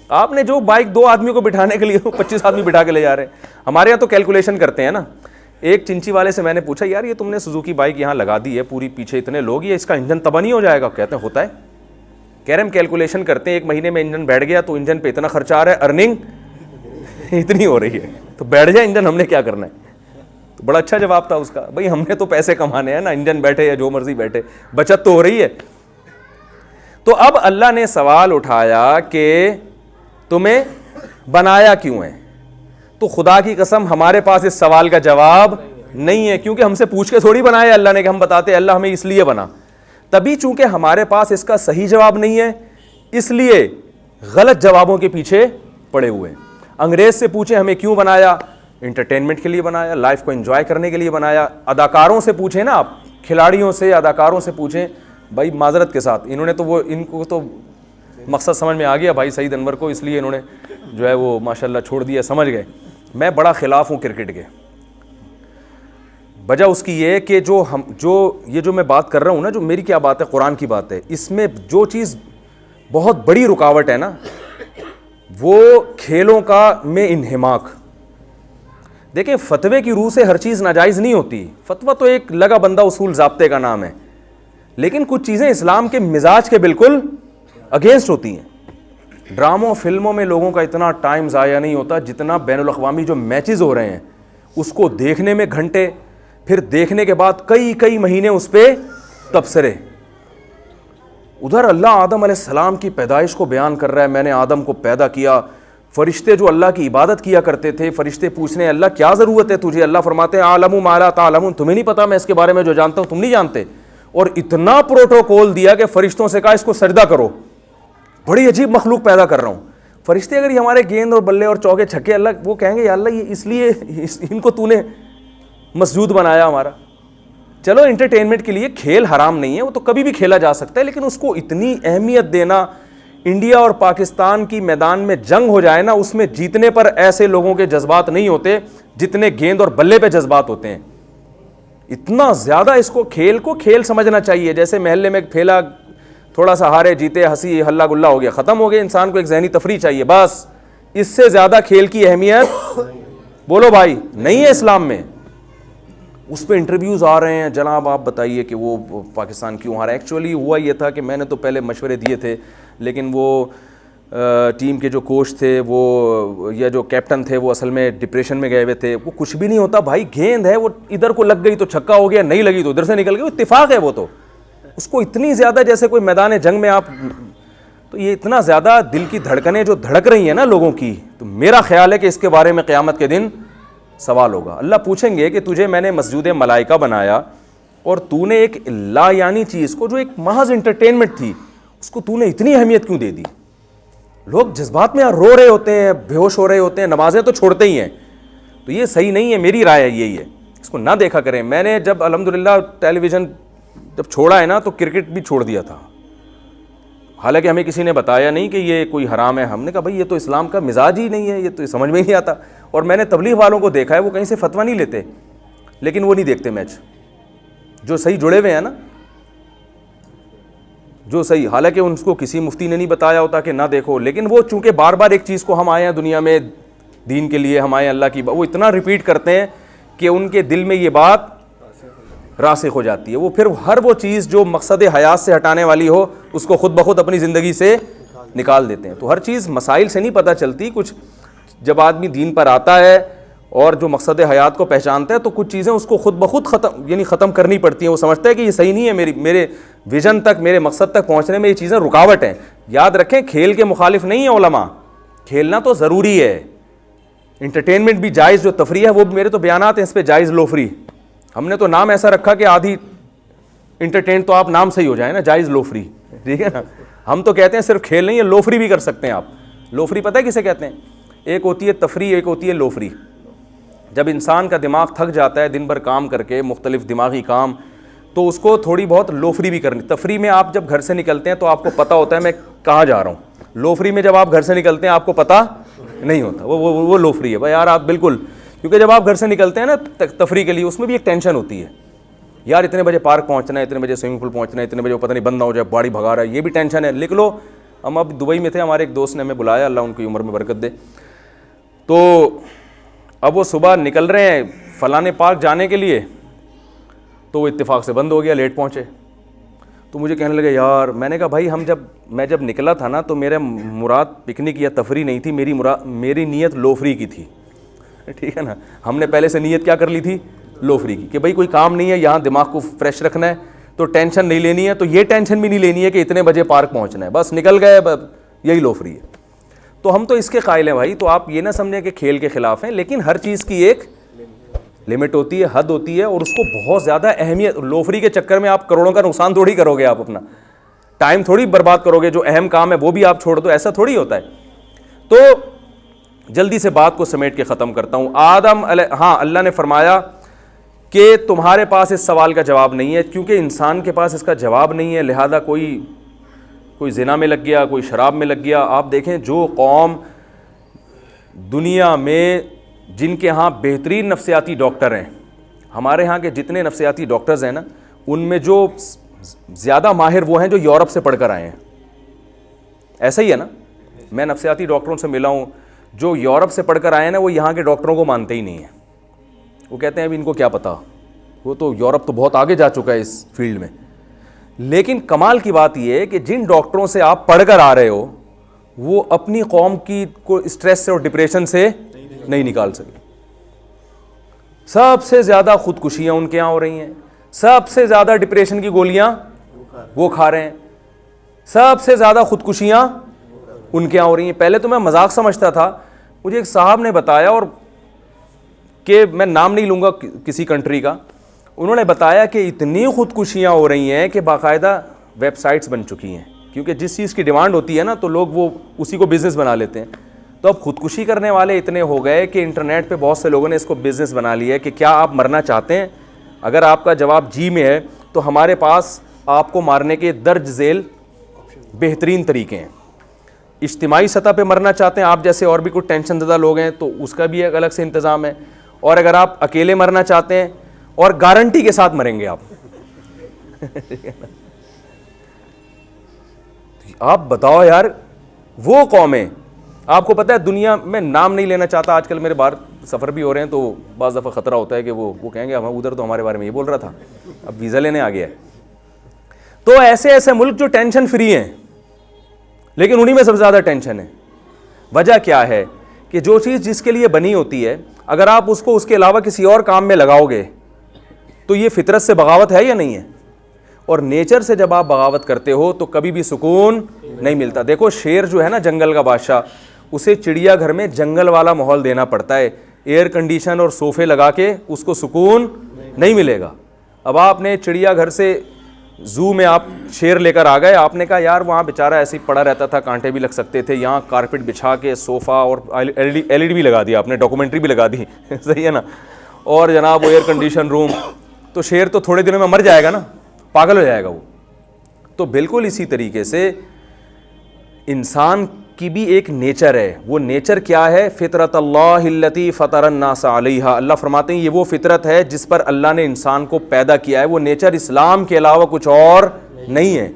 آپ نے جو بائک 2 آدمیوں کو بٹھانے کے لیے 25 آدمی بٹھا کے لے جا رہے ہیں. ہمارے یہاں تو کیلکولیشن کرتے ہیں نا. ایک چنچی والے سے میں نے پوچھا یار یہ تم نے سوزوکی بائک یہاں لگا دی ہے, پوری پیچھے اتنے لوگ, یہ اس کا انجن تباہ نہیں ہو جائے گا؟ کہتے ہیں ہوتا ہے. کہہ رہے ہم کیلکولیشن کرتے ہیں 1 مہینے میں انجن بیٹھ گیا تو انجن پہ اتنا خرچہ آ رہا ہے, ارننگ اتنی ہو رہی ہے, تو بیٹھ جائے انجن, ہم نے کیا کرنا ہے. تو بڑا اچھا جواب تھا اس کا, بھائی ہم نے تو پیسے کمانے ہیں نا, انجن بیٹھے یا جو مرضی بیٹھے, بچت تو ہو رہی ہے. تو اب اللہ نے سوال اٹھایا کہ تمہیں بنایا کیوں ہے؟ تو خدا کی قسم ہمارے پاس اس سوال کا جواب نہیں ہے, کیونکہ ہم سے پوچھ کے تھوڑی بنایا اللہ نے کہ ہم بتاتے اللہ ہمیں اس لیے بنا. تبھی چونکہ ہمارے پاس اس کا صحیح جواب نہیں ہے, اس لیے غلط جوابوں کے پیچھے پڑے ہوئے ہیں. انگریز سے پوچھیں ہمیں کیوں بنایا؟ انٹرٹینمنٹ کے لیے بنایا, لائف کو انجوائے کرنے کے لیے بنایا. اداکاروں سے پوچھیں نا آپ, کھلاڑیوں سے, اداکاروں سے پوچھیں, بھائی معذرت کے ساتھ انہوں نے تو ان کو تو مقصد سمجھ میں آ گیا بھائی سعید انور کو, اس لیے انہوں نے جو ہے وہ ماشاءاللہ چھوڑ دیا, سمجھ گئے. میں بڑا خلاف ہوں کرکٹ کے. وجہ اس کی یہ کہ جو میں بات کر رہا ہوں نا, جو میری کیا بات ہے, قرآن کی بات ہے, اس میں جو چیز بہت بڑی رکاوٹ ہے نا وہ کھیلوں کا میں انہماک. دیکھیں فتوے کی روح سے ہر چیز ناجائز نہیں ہوتی, فتویٰ تو ایک لگا بندہ اصول ضابطے کا نام ہے, لیکن کچھ چیزیں اسلام کے مزاج کے بالکل اگینسٹ ہوتی ہیں. ڈراموں فلموں میں لوگوں کا اتنا ٹائم ضائع نہیں ہوتا جتنا بین الاقوامی جو میچز ہو رہے ہیں اس کو دیکھنے میں گھنٹے, پھر دیکھنے کے بعد کئی مہینے اس پہ تبصرے. ادھر اللہ آدم علیہ السلام کی پیدائش کو بیان کر رہا ہے, میں نے آدم کو پیدا کیا. فرشتے جو اللہ کی عبادت کیا کرتے تھے, فرشتے پوچھنے اللہ کیا ضرورت ہے تجھے, اللہ فرماتے ہیں عالم ما لا تعلمون, تمہیں نہیں پتا میں اس کے بارے میں جو جانتا ہوں تم نہیں جانتے. اور اتنا پروٹوکول دیا کہ فرشتوں سے کہا اس کو سجدہ کرو, بڑی عجیب مخلوق پیدا کر رہا ہوں. فرشتے اگر یہ ہمارے گیند اور بلے اور چوکے چھکے اللہ وہ کہیں گے یا اللہ یہ اس لیے ان کو تو نے مسجود بنایا ہمارا. چلو انٹرٹینمنٹ کے لیے کھیل حرام نہیں ہے, وہ تو کبھی بھی کھیلا جا سکتا ہے, لیکن اس کو اتنی اہمیت دینا, انڈیا اور پاکستان کی میدان میں جنگ ہو جائے نا, اس میں جیتنے پر ایسے لوگوں کے جذبات نہیں ہوتے جتنے گیند اور بلے پہ جذبات ہوتے ہیں. اتنا زیادہ اس کو کھیل سمجھنا چاہیے. جیسے محلے میں پھیلا تھوڑا سا ہارے جیتے ہنسی ہلا گلا ہو گیا, ختم ہو گیا. انسان کو ایک ذہنی تفریح چاہیے بس, اس سے زیادہ کھیل کی اہمیت بولو بھائی نہیں ہے اسلام میں. اس پہ انٹرویوز آ رہے ہیں, جناب آپ بتائیے کہ وہ پاکستان کیوں ہارا. ایکچولی ہوا یہ تھا کہ میں نے تو پہلے مشورے دیے تھے, لیکن وہ ٹیم کے جو کوچ تھے وہ یا جو کیپٹن تھے وہ اصل میں ڈپریشن میں گئے ہوئے تھے. وہ کچھ بھی نہیں ہوتا بھائی, گیند ہے وہ ادھر کو لگ گئی تو چھکا ہو گیا, نہیں لگی تو ادھر سے نکل گئی, وہ اتفاق ہے. وہ تو اس کو اتنی زیادہ جیسے کوئی میدان جنگ میں آپ, تو یہ اتنا زیادہ دل کی دھڑکنیں جو دھڑک رہی ہیں نا لوگوں کی, تو میرا خیال ہے کہ اس کے بارے میں قیامت کے دن سوال ہوگا. اللہ پوچھیں گے کہ تجھے میں نے مسجود ملائکہ بنایا اور تو نے ایک لا یعنی چیز کو جو ایک محض انٹرٹینمنٹ تھی اس کو تو نے اتنی اہمیت کیوں دے دی. لوگ جذبات میں رو رہے ہوتے ہیں, بے ہوش ہو رہے ہوتے ہیں, نمازیں تو چھوڑتے ہی ہیں. تو یہ صحیح نہیں ہے, میری رائے ہے یہی ہے, اس کو نہ دیکھا کریں. میں نے جب الحمدللہ ٹیلی ویژن جب چھوڑا ہے نا تو کرکٹ بھی چھوڑ دیا تھا, حالانکہ ہمیں کسی نے بتایا نہیں کہ یہ کوئی حرام ہے. ہم نے کہا بھائی یہ تو اسلام کا مزاج ہی نہیں ہے, یہ تو سمجھ میں نہیں آتا. اور میں نے تبلیغ والوں کو دیکھا ہے وہ کہیں سے فتویٰ نہیں لیتے, لیکن وہ نہیں دیکھتے میچ, جو صحیح جڑے ہوئے ہیں نا, جو صحیح, حالانکہ ان کو کسی مفتی نے نہیں بتایا ہوتا کہ نہ دیکھو, لیکن وہ چونکہ بار بار ایک چیز کو ہم آئے ہیں دنیا میں دین کے لیے, ہم آئے ہیں اللہ کی, وہ اتنا ریپیٹ کرتے ہیں کہ ان کے دل میں یہ بات راسخ ہو جاتی ہے. وہ پھر ہر وہ چیز جو مقصد حیات سے ہٹانے والی ہو اس کو خود بخود اپنی زندگی سے نکال دیتے ہیں. تو ہر چیز مسائل سے نہیں پتہ چلتی, کچھ جب آدمی دین پر آتا ہے اور جو مقصد حیات کو پہچانتا ہے تو کچھ چیزیں اس کو خود بخود ختم کرنی پڑتی ہیں. وہ سمجھتا ہے کہ یہ صحیح نہیں ہے, میرے ویژن تک, میرے مقصد تک پہنچنے میں یہ چیزیں رکاوٹ ہیں. یاد رکھیں کھیل کے مخالف نہیں ہیں علماء, کھیلنا تو ضروری ہے. انٹرٹینمنٹ بھی جائز, جو تفریح ہے وہ میرے تو بیانات ہیں اس پہ, جائز لو فری. ہم نے تو نام ایسا رکھا کہ آدھی انٹرٹین تو آپ نام صحیح ہو جائے نا, جائز لو فری, ٹھیک ہے نا. ہم تو کہتے ہیں صرف کھیل نہیں ہے, لو فری بھی کر سکتے ہیں آپ. لو فری پتہ ہے کسے کہتے ہیں؟ ایک ہوتی ہے تفریح, ایک ہوتی ہے لو فری. جب انسان کا دماغ تھک جاتا ہے دن بھر کام کر کے, مختلف دماغی کام, تو اس کو تھوڑی بہت لو فری بھی کرنی. تفریح میں آپ جب گھر سے نکلتے ہیں تو آپ کو پتہ ہوتا ہے میں کہاں جا رہا ہوں. لو فری میں جب آپ گھر سے نکلتے ہیں آپ کو پتہ نہیں ہوتا, وہ لو فری ہے بھائی یار آپ بالکل. کیونکہ جب آپ گھر سے نکلتے ہیں نا تفریح کے لیے, اس میں بھی ایک ٹینشن ہوتی ہے یار, اتنے بجے پارک پہنچنا ہے, اتنے بجے سوئمنگ پول پہنچنا ہے, اتنے بجے پتہ نہیں بند نہ ہو جائے, گاڑی بھگا رہا ہے, یہ بھی ٹینشن ہے. لکھ لو, ہم اب دبئی میں تھے, ہمارے ایک دوست نے ہمیں بلایا, اللہ ان کی عمر میں برکت دے. تو اب وہ صبح نکل رہے ہیں فلانے پارک جانے کے لیے, تو وہ اتفاق سے بند ہو گیا, لیٹ پہنچے. تو مجھے کہنے لگے یار, میں نے کہا بھائی میں جب نکلا تھا نا تو میرا مراد پکنک یا تفریح نہیں تھی, میری نیت لو فری کی تھی, ٹھیک ہے نا. ہم نے پہلے سے نیت کیا کر لی تھی, لو فری کی, کہ بھائی کوئی کام نہیں ہے یہاں, دماغ کو فریش رکھنا ہے, تو ٹینشن نہیں لینی ہے. تو یہ ٹینشن بھی نہیں لینی ہے کہ اتنے بجے پارک پہنچنا ہے, بس نکل گئے, یہی لو فری ہے. تو ہم تو اس کے قائل ہیں بھائی. تو آپ یہ نہ سمجھیں کہ کھیل کے خلاف ہیں, لیکن ہر چیز کی ایک لمٹ ہوتی ہے, حد ہوتی ہے, اور اس کو بہت زیادہ اہمیت. لو فری کے چکر میں آپ کروڑوں کا نقصان تھوڑی کرو گے, آپ اپنا ٹائم تھوڑی برباد کرو گے, جو اہم کام ہے وہ بھی آپ چھوڑ دو, ایسا تھوڑی ہوتا ہے. تو جلدی سے بات کو سمیٹ کے ختم کرتا ہوں. اللہ نے فرمایا کہ تمہارے پاس اس سوال کا جواب نہیں ہے, کیونکہ انسان کے پاس اس کا جواب نہیں ہے, لہذا کوئی زنا میں لگ گیا, کوئی شراب میں لگ گیا. آپ دیکھیں جو قوم دنیا میں جن کے ہاں بہترین نفسیاتی ڈاکٹر ہیں, ہمارے ہاں کے جتنے نفسیاتی ڈاکٹرز ہیں نا, ان میں جو زیادہ ماہر وہ ہیں جو یورپ سے پڑھ کر آئے ہیں. ایسا ہی ہے نا, میں نفسیاتی ڈاکٹروں سے ملا ہوں, جو یورپ سے پڑھ کر آئے ہیں نا وہ یہاں کے ڈاکٹروں کو مانتے ہی نہیں ہیں. وہ کہتے ہیں ابھی ان کو کیا پتا, وہ تو یورپ تو بہت آگے جا چکا ہے اس فیلڈ میں. لیکن کمال کی بات یہ ہے کہ جن ڈاکٹروں سے آپ پڑھ کر آ رہے ہو وہ اپنی قوم کی کو اسٹریس سے اور ڈپریشن سے نہیں نکال سکے. سب سے زیادہ خودکشیاں ان کے یہاں ہو رہی ہیں, سب سے زیادہ ڈپریشن کی گولیاں وہ کھا رہے ہیں, سب سے زیادہ خودکشیاں ان کے یہاں ہو رہی ہیں. پہلے تو میں مذاق سمجھتا تھا, مجھے ایک صاحب نے بتایا, اور کہ میں نام نہیں لوں گا کسی کنٹری کا, انہوں نے بتایا کہ اتنی خودکشیاں ہو رہی ہیں کہ باقاعدہ ویب سائٹس بن چکی ہیں کیونکہ جس چیز کی ڈیمانڈ ہوتی ہے نا تو لوگ وہ اسی کو بزنس بنا لیتے ہیں. تو اب خودکشی کرنے والے اتنے ہو گئے کہ انٹرنیٹ پہ بہت سے لوگوں نے اس کو بزنس بنا لیا ہے کہ کیا آپ مرنا چاہتے ہیں؟ اگر آپ کا جواب جی میں ہے تو ہمارے پاس آپ کو مارنے کے درج ذیل بہترین طریقے ہیں. اجتماعی سطح پہ مرنا چاہتے ہیں آپ جیسے اور بھی کچھ ٹینشن زدہ لوگ ہیں تو اس کا بھی ایک الگ سے انتظام ہے. اور اگر آپ اکیلے مرنا چاہتے ہیں اور گارنٹی کے ساتھ مریں گے آپ بتاؤ یار. وہ قومیں آپ کو پتہ ہے دنیا میں نام نہیں لینا چاہتا, آج کل میرے باہر سفر بھی ہو رہے ہیں تو بعض دفعہ خطرہ ہوتا ہے کہ وہ کہیں گے ہم ادھر تو ہمارے بارے میں یہ بول رہا تھا, اب ویزا لینے آ گیا ہے. تو ایسے ایسے ملک جو ٹینشن فری ہیں لیکن انہی میں سب سے زیادہ ٹینشن ہے. وجہ کیا ہے کہ جو چیز جس کے لیے بنی ہوتی ہے اگر آپ اس کو اس کے علاوہ کسی اور کام میں لگاؤ گے تو یہ فطرت سے بغاوت ہے یا نہیں ہے؟ اور نیچر سے جب آپ بغاوت کرتے ہو تو کبھی بھی سکون نہیں ملتا. دیکھو شیر جو ہے نا جنگل کا بادشاہ, اسے چڑیا گھر میں جنگل والا ماحول دینا پڑتا ہے, ایئر کنڈیشن اور صوفے لگا کے اس کو سکون نہیں ملے گا. اب آپ نے چڑیا گھر سے زو میں آپ شیر لے کر آ گئے, آپ نے کہا یار وہاں بیچارہ ایسے ہی پڑا رہتا تھا, کانٹے بھی لگ سکتے تھے, یہاں کارپٹ بچھا کے صوفہ اور ایل ای ڈی بھی لگا دیا آپ نے, ڈاکومنٹری بھی لگا دی صحیح ہے نا, اور جناب وہ ایئر کنڈیشن روم. تو شیر تو تھوڑے دنوں میں مر جائے گا نا, پاگل ہو جائے گا وہ. تو بالکل اسی طریقے سے انسان کی بھی ایک نیچر ہے. وہ نیچر کیا ہے؟ فطرت اللہ التی فطر الناس علیہا. اللہ فرماتے ہیں یہ وہ فطرت ہے جس پر اللہ نے انسان کو پیدا کیا ہے. وہ نیچر اسلام کے علاوہ کچھ اور نہیں ہے.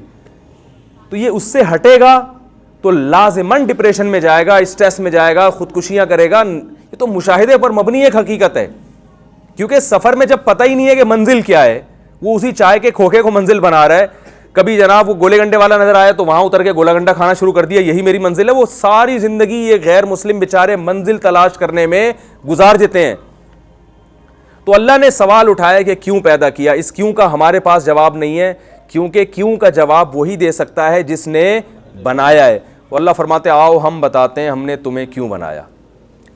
تو یہ اس سے ہٹے گا تو لازماً ڈپریشن میں جائے گا, اسٹریس میں جائے گا, خودکشیاں کرے گا. یہ تو مشاہدے پر مبنی ایک حقیقت ہے, کیونکہ سفر میں جب پتہ ہی نہیں ہے کہ منزل کیا ہے, وہ اسی چائے کے کھوکے کو منزل بنا رہا ہے. کبھی جناب وہ گولے گنڈے والا نظر آیا تو وہاں اتر کے گولا گنڈا کھانا شروع کر دیا, یہی میری منزل ہے. وہ ساری زندگی یہ غیر مسلم بیچارے منزل تلاش کرنے میں گزار دیتے ہیں. تو اللہ نے سوال اٹھایا کہ کیوں پیدا کیا. اس کیوں کا ہمارے پاس جواب نہیں ہے, کیونکہ کیوں کا جواب وہی دے سکتا ہے جس نے بنایا ہے. وہ اللہ فرماتے آؤ ہم بتاتے ہیں ہم نے تمہیں کیوں بنایا.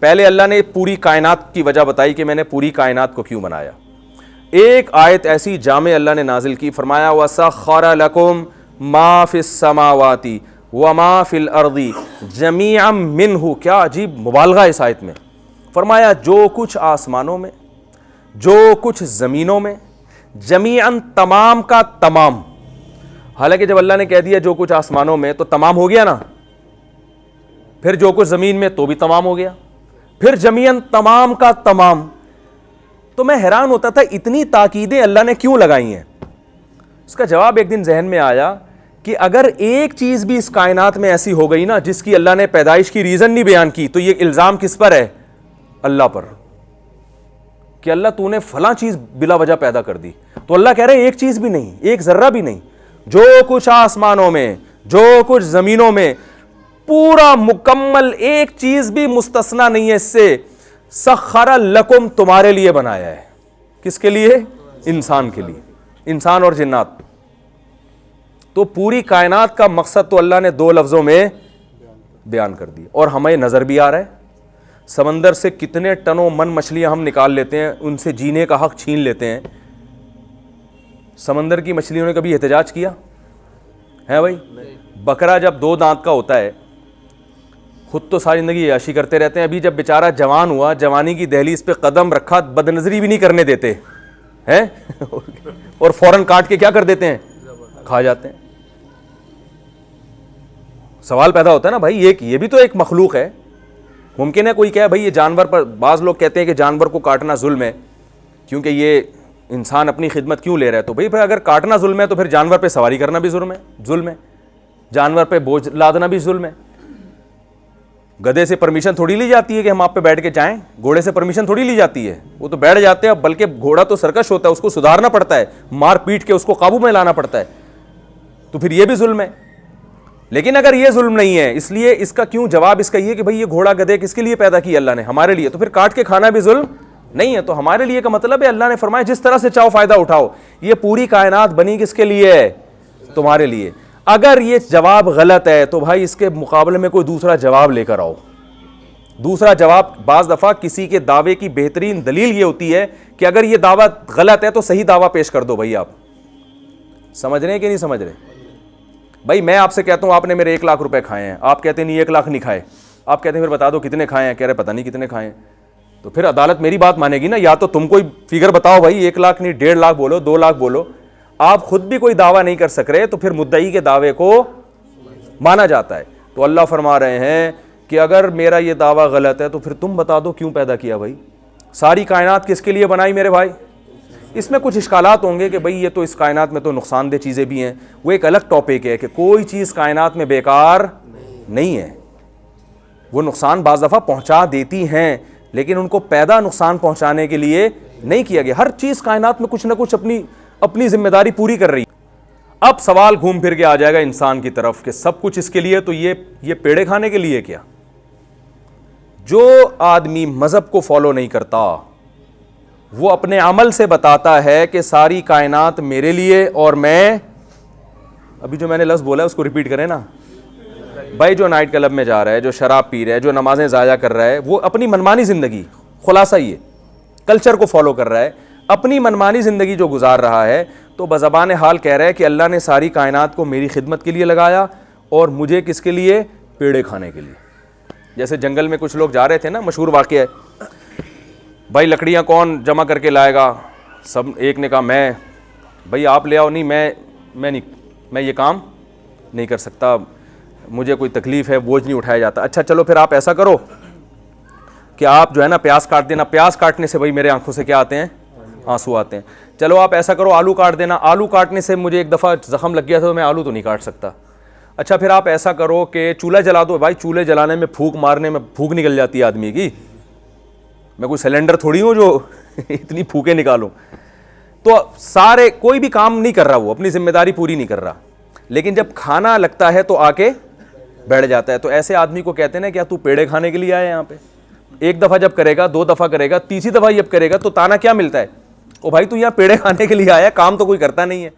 پہلے اللہ نے پوری کائنات کی وجہ بتائی کہ میں نے پوری کائنات کو کیوں بنایا. ایک آیت ایسی جامع اللہ نے نازل کی, فرمایا وَسَخَّرَ لَكُم مَا فِي السَّمَاوَاتِ وَمَا فِي الْأَرْضِ جَمِيعًا مِّنْهُ. کیا عجیب مبالغہ اس آیت میں. فرمایا جو کچھ آسمانوں میں, جو کچھ زمینوں میں, جمیعاً تمام کا تمام. حالانکہ جب اللہ نے کہہ دیا جو کچھ آسمانوں میں تو تمام ہو گیا نا, پھر جو کچھ زمین میں تو بھی تمام ہو گیا, پھر جمیعاً تمام کا تمام. تو میں حیران ہوتا تھا اتنی تاکیدیں اللہ نے کیوں لگائی ہیں. اس کا جواب ایک دن ذہن میں آیا کہ اگر ایک چیز بھی اس کائنات میں ایسی ہو گئی نا جس کی اللہ نے پیدائش کی ریزن نہیں بیان کی تو یہ الزام کس پر ہے؟ اللہ پر, کہ اللہ تو نے فلاں چیز بلا وجہ پیدا کر دی. تو اللہ کہہ رہے ہیں ایک چیز بھی نہیں, ایک ذرہ بھی نہیں, جو کچھ آسمانوں میں, جو کچھ زمینوں میں, پورا مکمل ایک چیز بھی مستثنا نہیں ہے اس سے. سخر لکم تمہارے لیے بنایا ہے. کس کے لیے؟ انسان کے لیے, انسان اور جنات. تو پوری کائنات کا مقصد تو اللہ نے دو لفظوں میں بیان کر دیا. اور ہمیں نظر بھی آ رہا ہے سمندر سے کتنے ٹنوں من مچھلیاں ہم نکال لیتے ہیں, ان سے جینے کا حق چھین لیتے ہیں. سمندر کی مچھلیوں نے کبھی احتجاج کیا ہے بھائی؟ بکرا جب دو دانت کا ہوتا ہے خود تو ساری زندگی عیاشی کرتے رہتے ہیں, ابھی جب بیچارہ جوان ہوا, جوانی کی دہلیز پہ قدم رکھا, بد نظری بھی نہیں کرنے دیتے ہیں اور فوراً کاٹ کے کیا کر دیتے ہیں؟ کھا جاتے ہیں. سوال پیدا ہوتا ہے نا بھائی, یہ بھی تو ایک مخلوق ہے. ممکن ہے کوئی کہے بھائی یہ جانور پر, بعض لوگ کہتے ہیں کہ جانور کو کاٹنا ظلم ہے کیونکہ یہ انسان اپنی خدمت کیوں لے رہا ہے. تو بھائی اگر کاٹنا ظلم ہے تو پھر جانور پہ سواری کرنا بھی ظلم ہے, جانور پہ بوجھ لادنا بھی ظلم ہے. گدھے سے پرمیشن تھوڑی لی جاتی ہے کہ ہم آپ پہ بیٹھ کے جائیں, گھوڑے سے پرمیشن تھوڑی لی جاتی ہے, وہ تو بیٹھ جاتے ہیں. بلکہ گھوڑا تو سرکش ہوتا ہے, اس کو سدھارنا پڑتا ہے, مار پیٹ کے اس کو قابو میں لانا پڑتا ہے, تو پھر یہ بھی ظلم ہے. لیکن اگر یہ ظلم نہیں ہے, اس لیے اس کا کیوں جواب اس کا یہ کہ بھئی یہ گھوڑا گدھے کس کے لیے پیدا کی اللہ نے؟ ہمارے لیے. تو پھر کاٹ کے کھانا بھی ظلم نہیں ہے. تو ہمارے لیے کا مطلب ہے اللہ نے فرمایا جس طرح سے چاہو فائدہ اٹھاؤ. یہ پوری کائنات بنی کس کے لیے ہے؟ تمہارے لیے. اگر یہ جواب غلط ہے تو بھائی اس کے مقابلے میں کوئی دوسرا جواب لے کر آؤ. دوسرا جواب, بعض دفعہ کسی کے دعوے کی بہترین دلیل یہ ہوتی ہے کہ اگر یہ دعویٰ غلط ہے تو صحیح دعویٰ پیش کر دو. بھائی آپ سمجھ رہے ہیں کہ نہیں سمجھ رہے؟ بھائی میں آپ سے کہتا ہوں آپ نے میرے 1 لاکھ روپے کھائے ہیں, آپ کہتے ہیں نہیں 1 لاکھ نہیں کھائے, آپ کہتے ہیں پھر بتا دو کتنے کھائے ہیں, کہہ رہے پتہ نہیں کتنے کھائے ہیں, تو پھر عدالت میری بات مانے گی نا. یا تو تم کوئی فگر بتاؤ بھائی, 1 لاکھ نہیں 1.5 لاکھ بولو, 2 لاکھ بولو. آپ خود بھی کوئی دعویٰ نہیں کر سک رہے تو پھر مدعی کے دعوے کو مانا جاتا ہے. تو اللہ فرما رہے ہیں کہ اگر میرا یہ دعویٰ غلط ہے تو پھر تم بتا دو کیوں پیدا کیا بھائی. ساری کائنات کس کے لیے بنائی میرے بھائی؟ اس میں کچھ اشکالات ہوں گے کہ بھئی یہ تو اس کائنات میں تو نقصان دہ چیزیں بھی ہیں, وہ ایک الگ ٹاپک ہے کہ کوئی چیز کائنات میں بیکار نہیں ہے. وہ نقصان بعض دفعہ پہنچا دیتی ہیں لیکن ان کو پیدا نقصان پہنچانے کے لیے نہیں کیا گیا. ہر چیز کائنات میں کچھ نہ کچھ اپنی ذمہ داری پوری کر رہی ہے. اب سوال گھوم پھر کے آ جائے گا انسان کی طرف کہ سب کچھ اس کے لیے تو یہ پیڑے کھانے کے لیے کیا؟ جو آدمی مذہب کو فالو نہیں کرتا وہ اپنے عمل سے بتاتا ہے کہ ساری کائنات میرے لیے, اور میں ابھی جو میں نے لفظ بولا ہے اس کو ریپیٹ کریں نا بھائی. جو نائٹ کلب میں جا رہا ہے, جو شراب پی رہا ہے, جو نمازیں ضائع کر رہا ہے, وہ اپنی منمانی زندگی, خلاصہ یہ کلچر کو فالو کر رہا ہے, اپنی منمانی زندگی جو گزار رہا ہے, تو بزبان حال کہہ رہا ہے کہ اللہ نے ساری کائنات کو میری خدمت کے لیے لگایا اور مجھے کس کے لیے؟ پیڑے کھانے کے لیے. جیسے جنگل میں کچھ لوگ جا رہے تھے نا, مشہور واقعہ ہے, بھائی لکڑیاں کون جمع کر کے لائے گا؟ سب ایک نے کہا میں. بھائی آپ لے آؤ. نہیں میں یہ کام نہیں کر سکتا, مجھے کوئی تکلیف ہے, بوجھ نہیں اٹھایا جاتا. اچھا چلو پھر آپ ایسا کرو کہ آپ جو ہے نا پیاز کاٹ دینا. پیاز کاٹنے سے بھائی میرے آنکھوں سے کیا آتے ہیں؟ آنسو آتے ہیں. چلو آپ ایسا کرو آلو کاٹ دینا. آلو کاٹنے سے مجھے ایک دفعہ زخم لگ گیا تھا تو میں آلو تو نہیں کاٹ سکتا. اچھا پھر آپ ایسا کرو کہ چولہا جلا دو. بھائی چولہے جلانے میں پھونک مارنے میں پھونک نکل جاتی ہے آدمی کی, میں کوئی سلنڈر تھوڑی ہوں جو اتنی پھونکیں نکالوں. تو سارے کوئی بھی کام نہیں کر رہا, وہ اپنی ذمہ داری پوری نہیں کر رہا, لیکن جب کھانا لگتا ہے تو آ کے بیٹھ جاتا ہے. تو ایسے آدمی کو کہتے ہیں نا کیا تو پیڑے کھانے کے لیے آیا یہاں پہ؟ 1 دفعہ جب کرے گا, 2 دفعہ کرے گا, تیسری دفعہ جب کرے گا تو تانا کیا ملتا ہے؟ او بھائی تو یہاں پیڑے کھانے کے لیے آیا, کام تو کوئی کرتا نہیں ہے.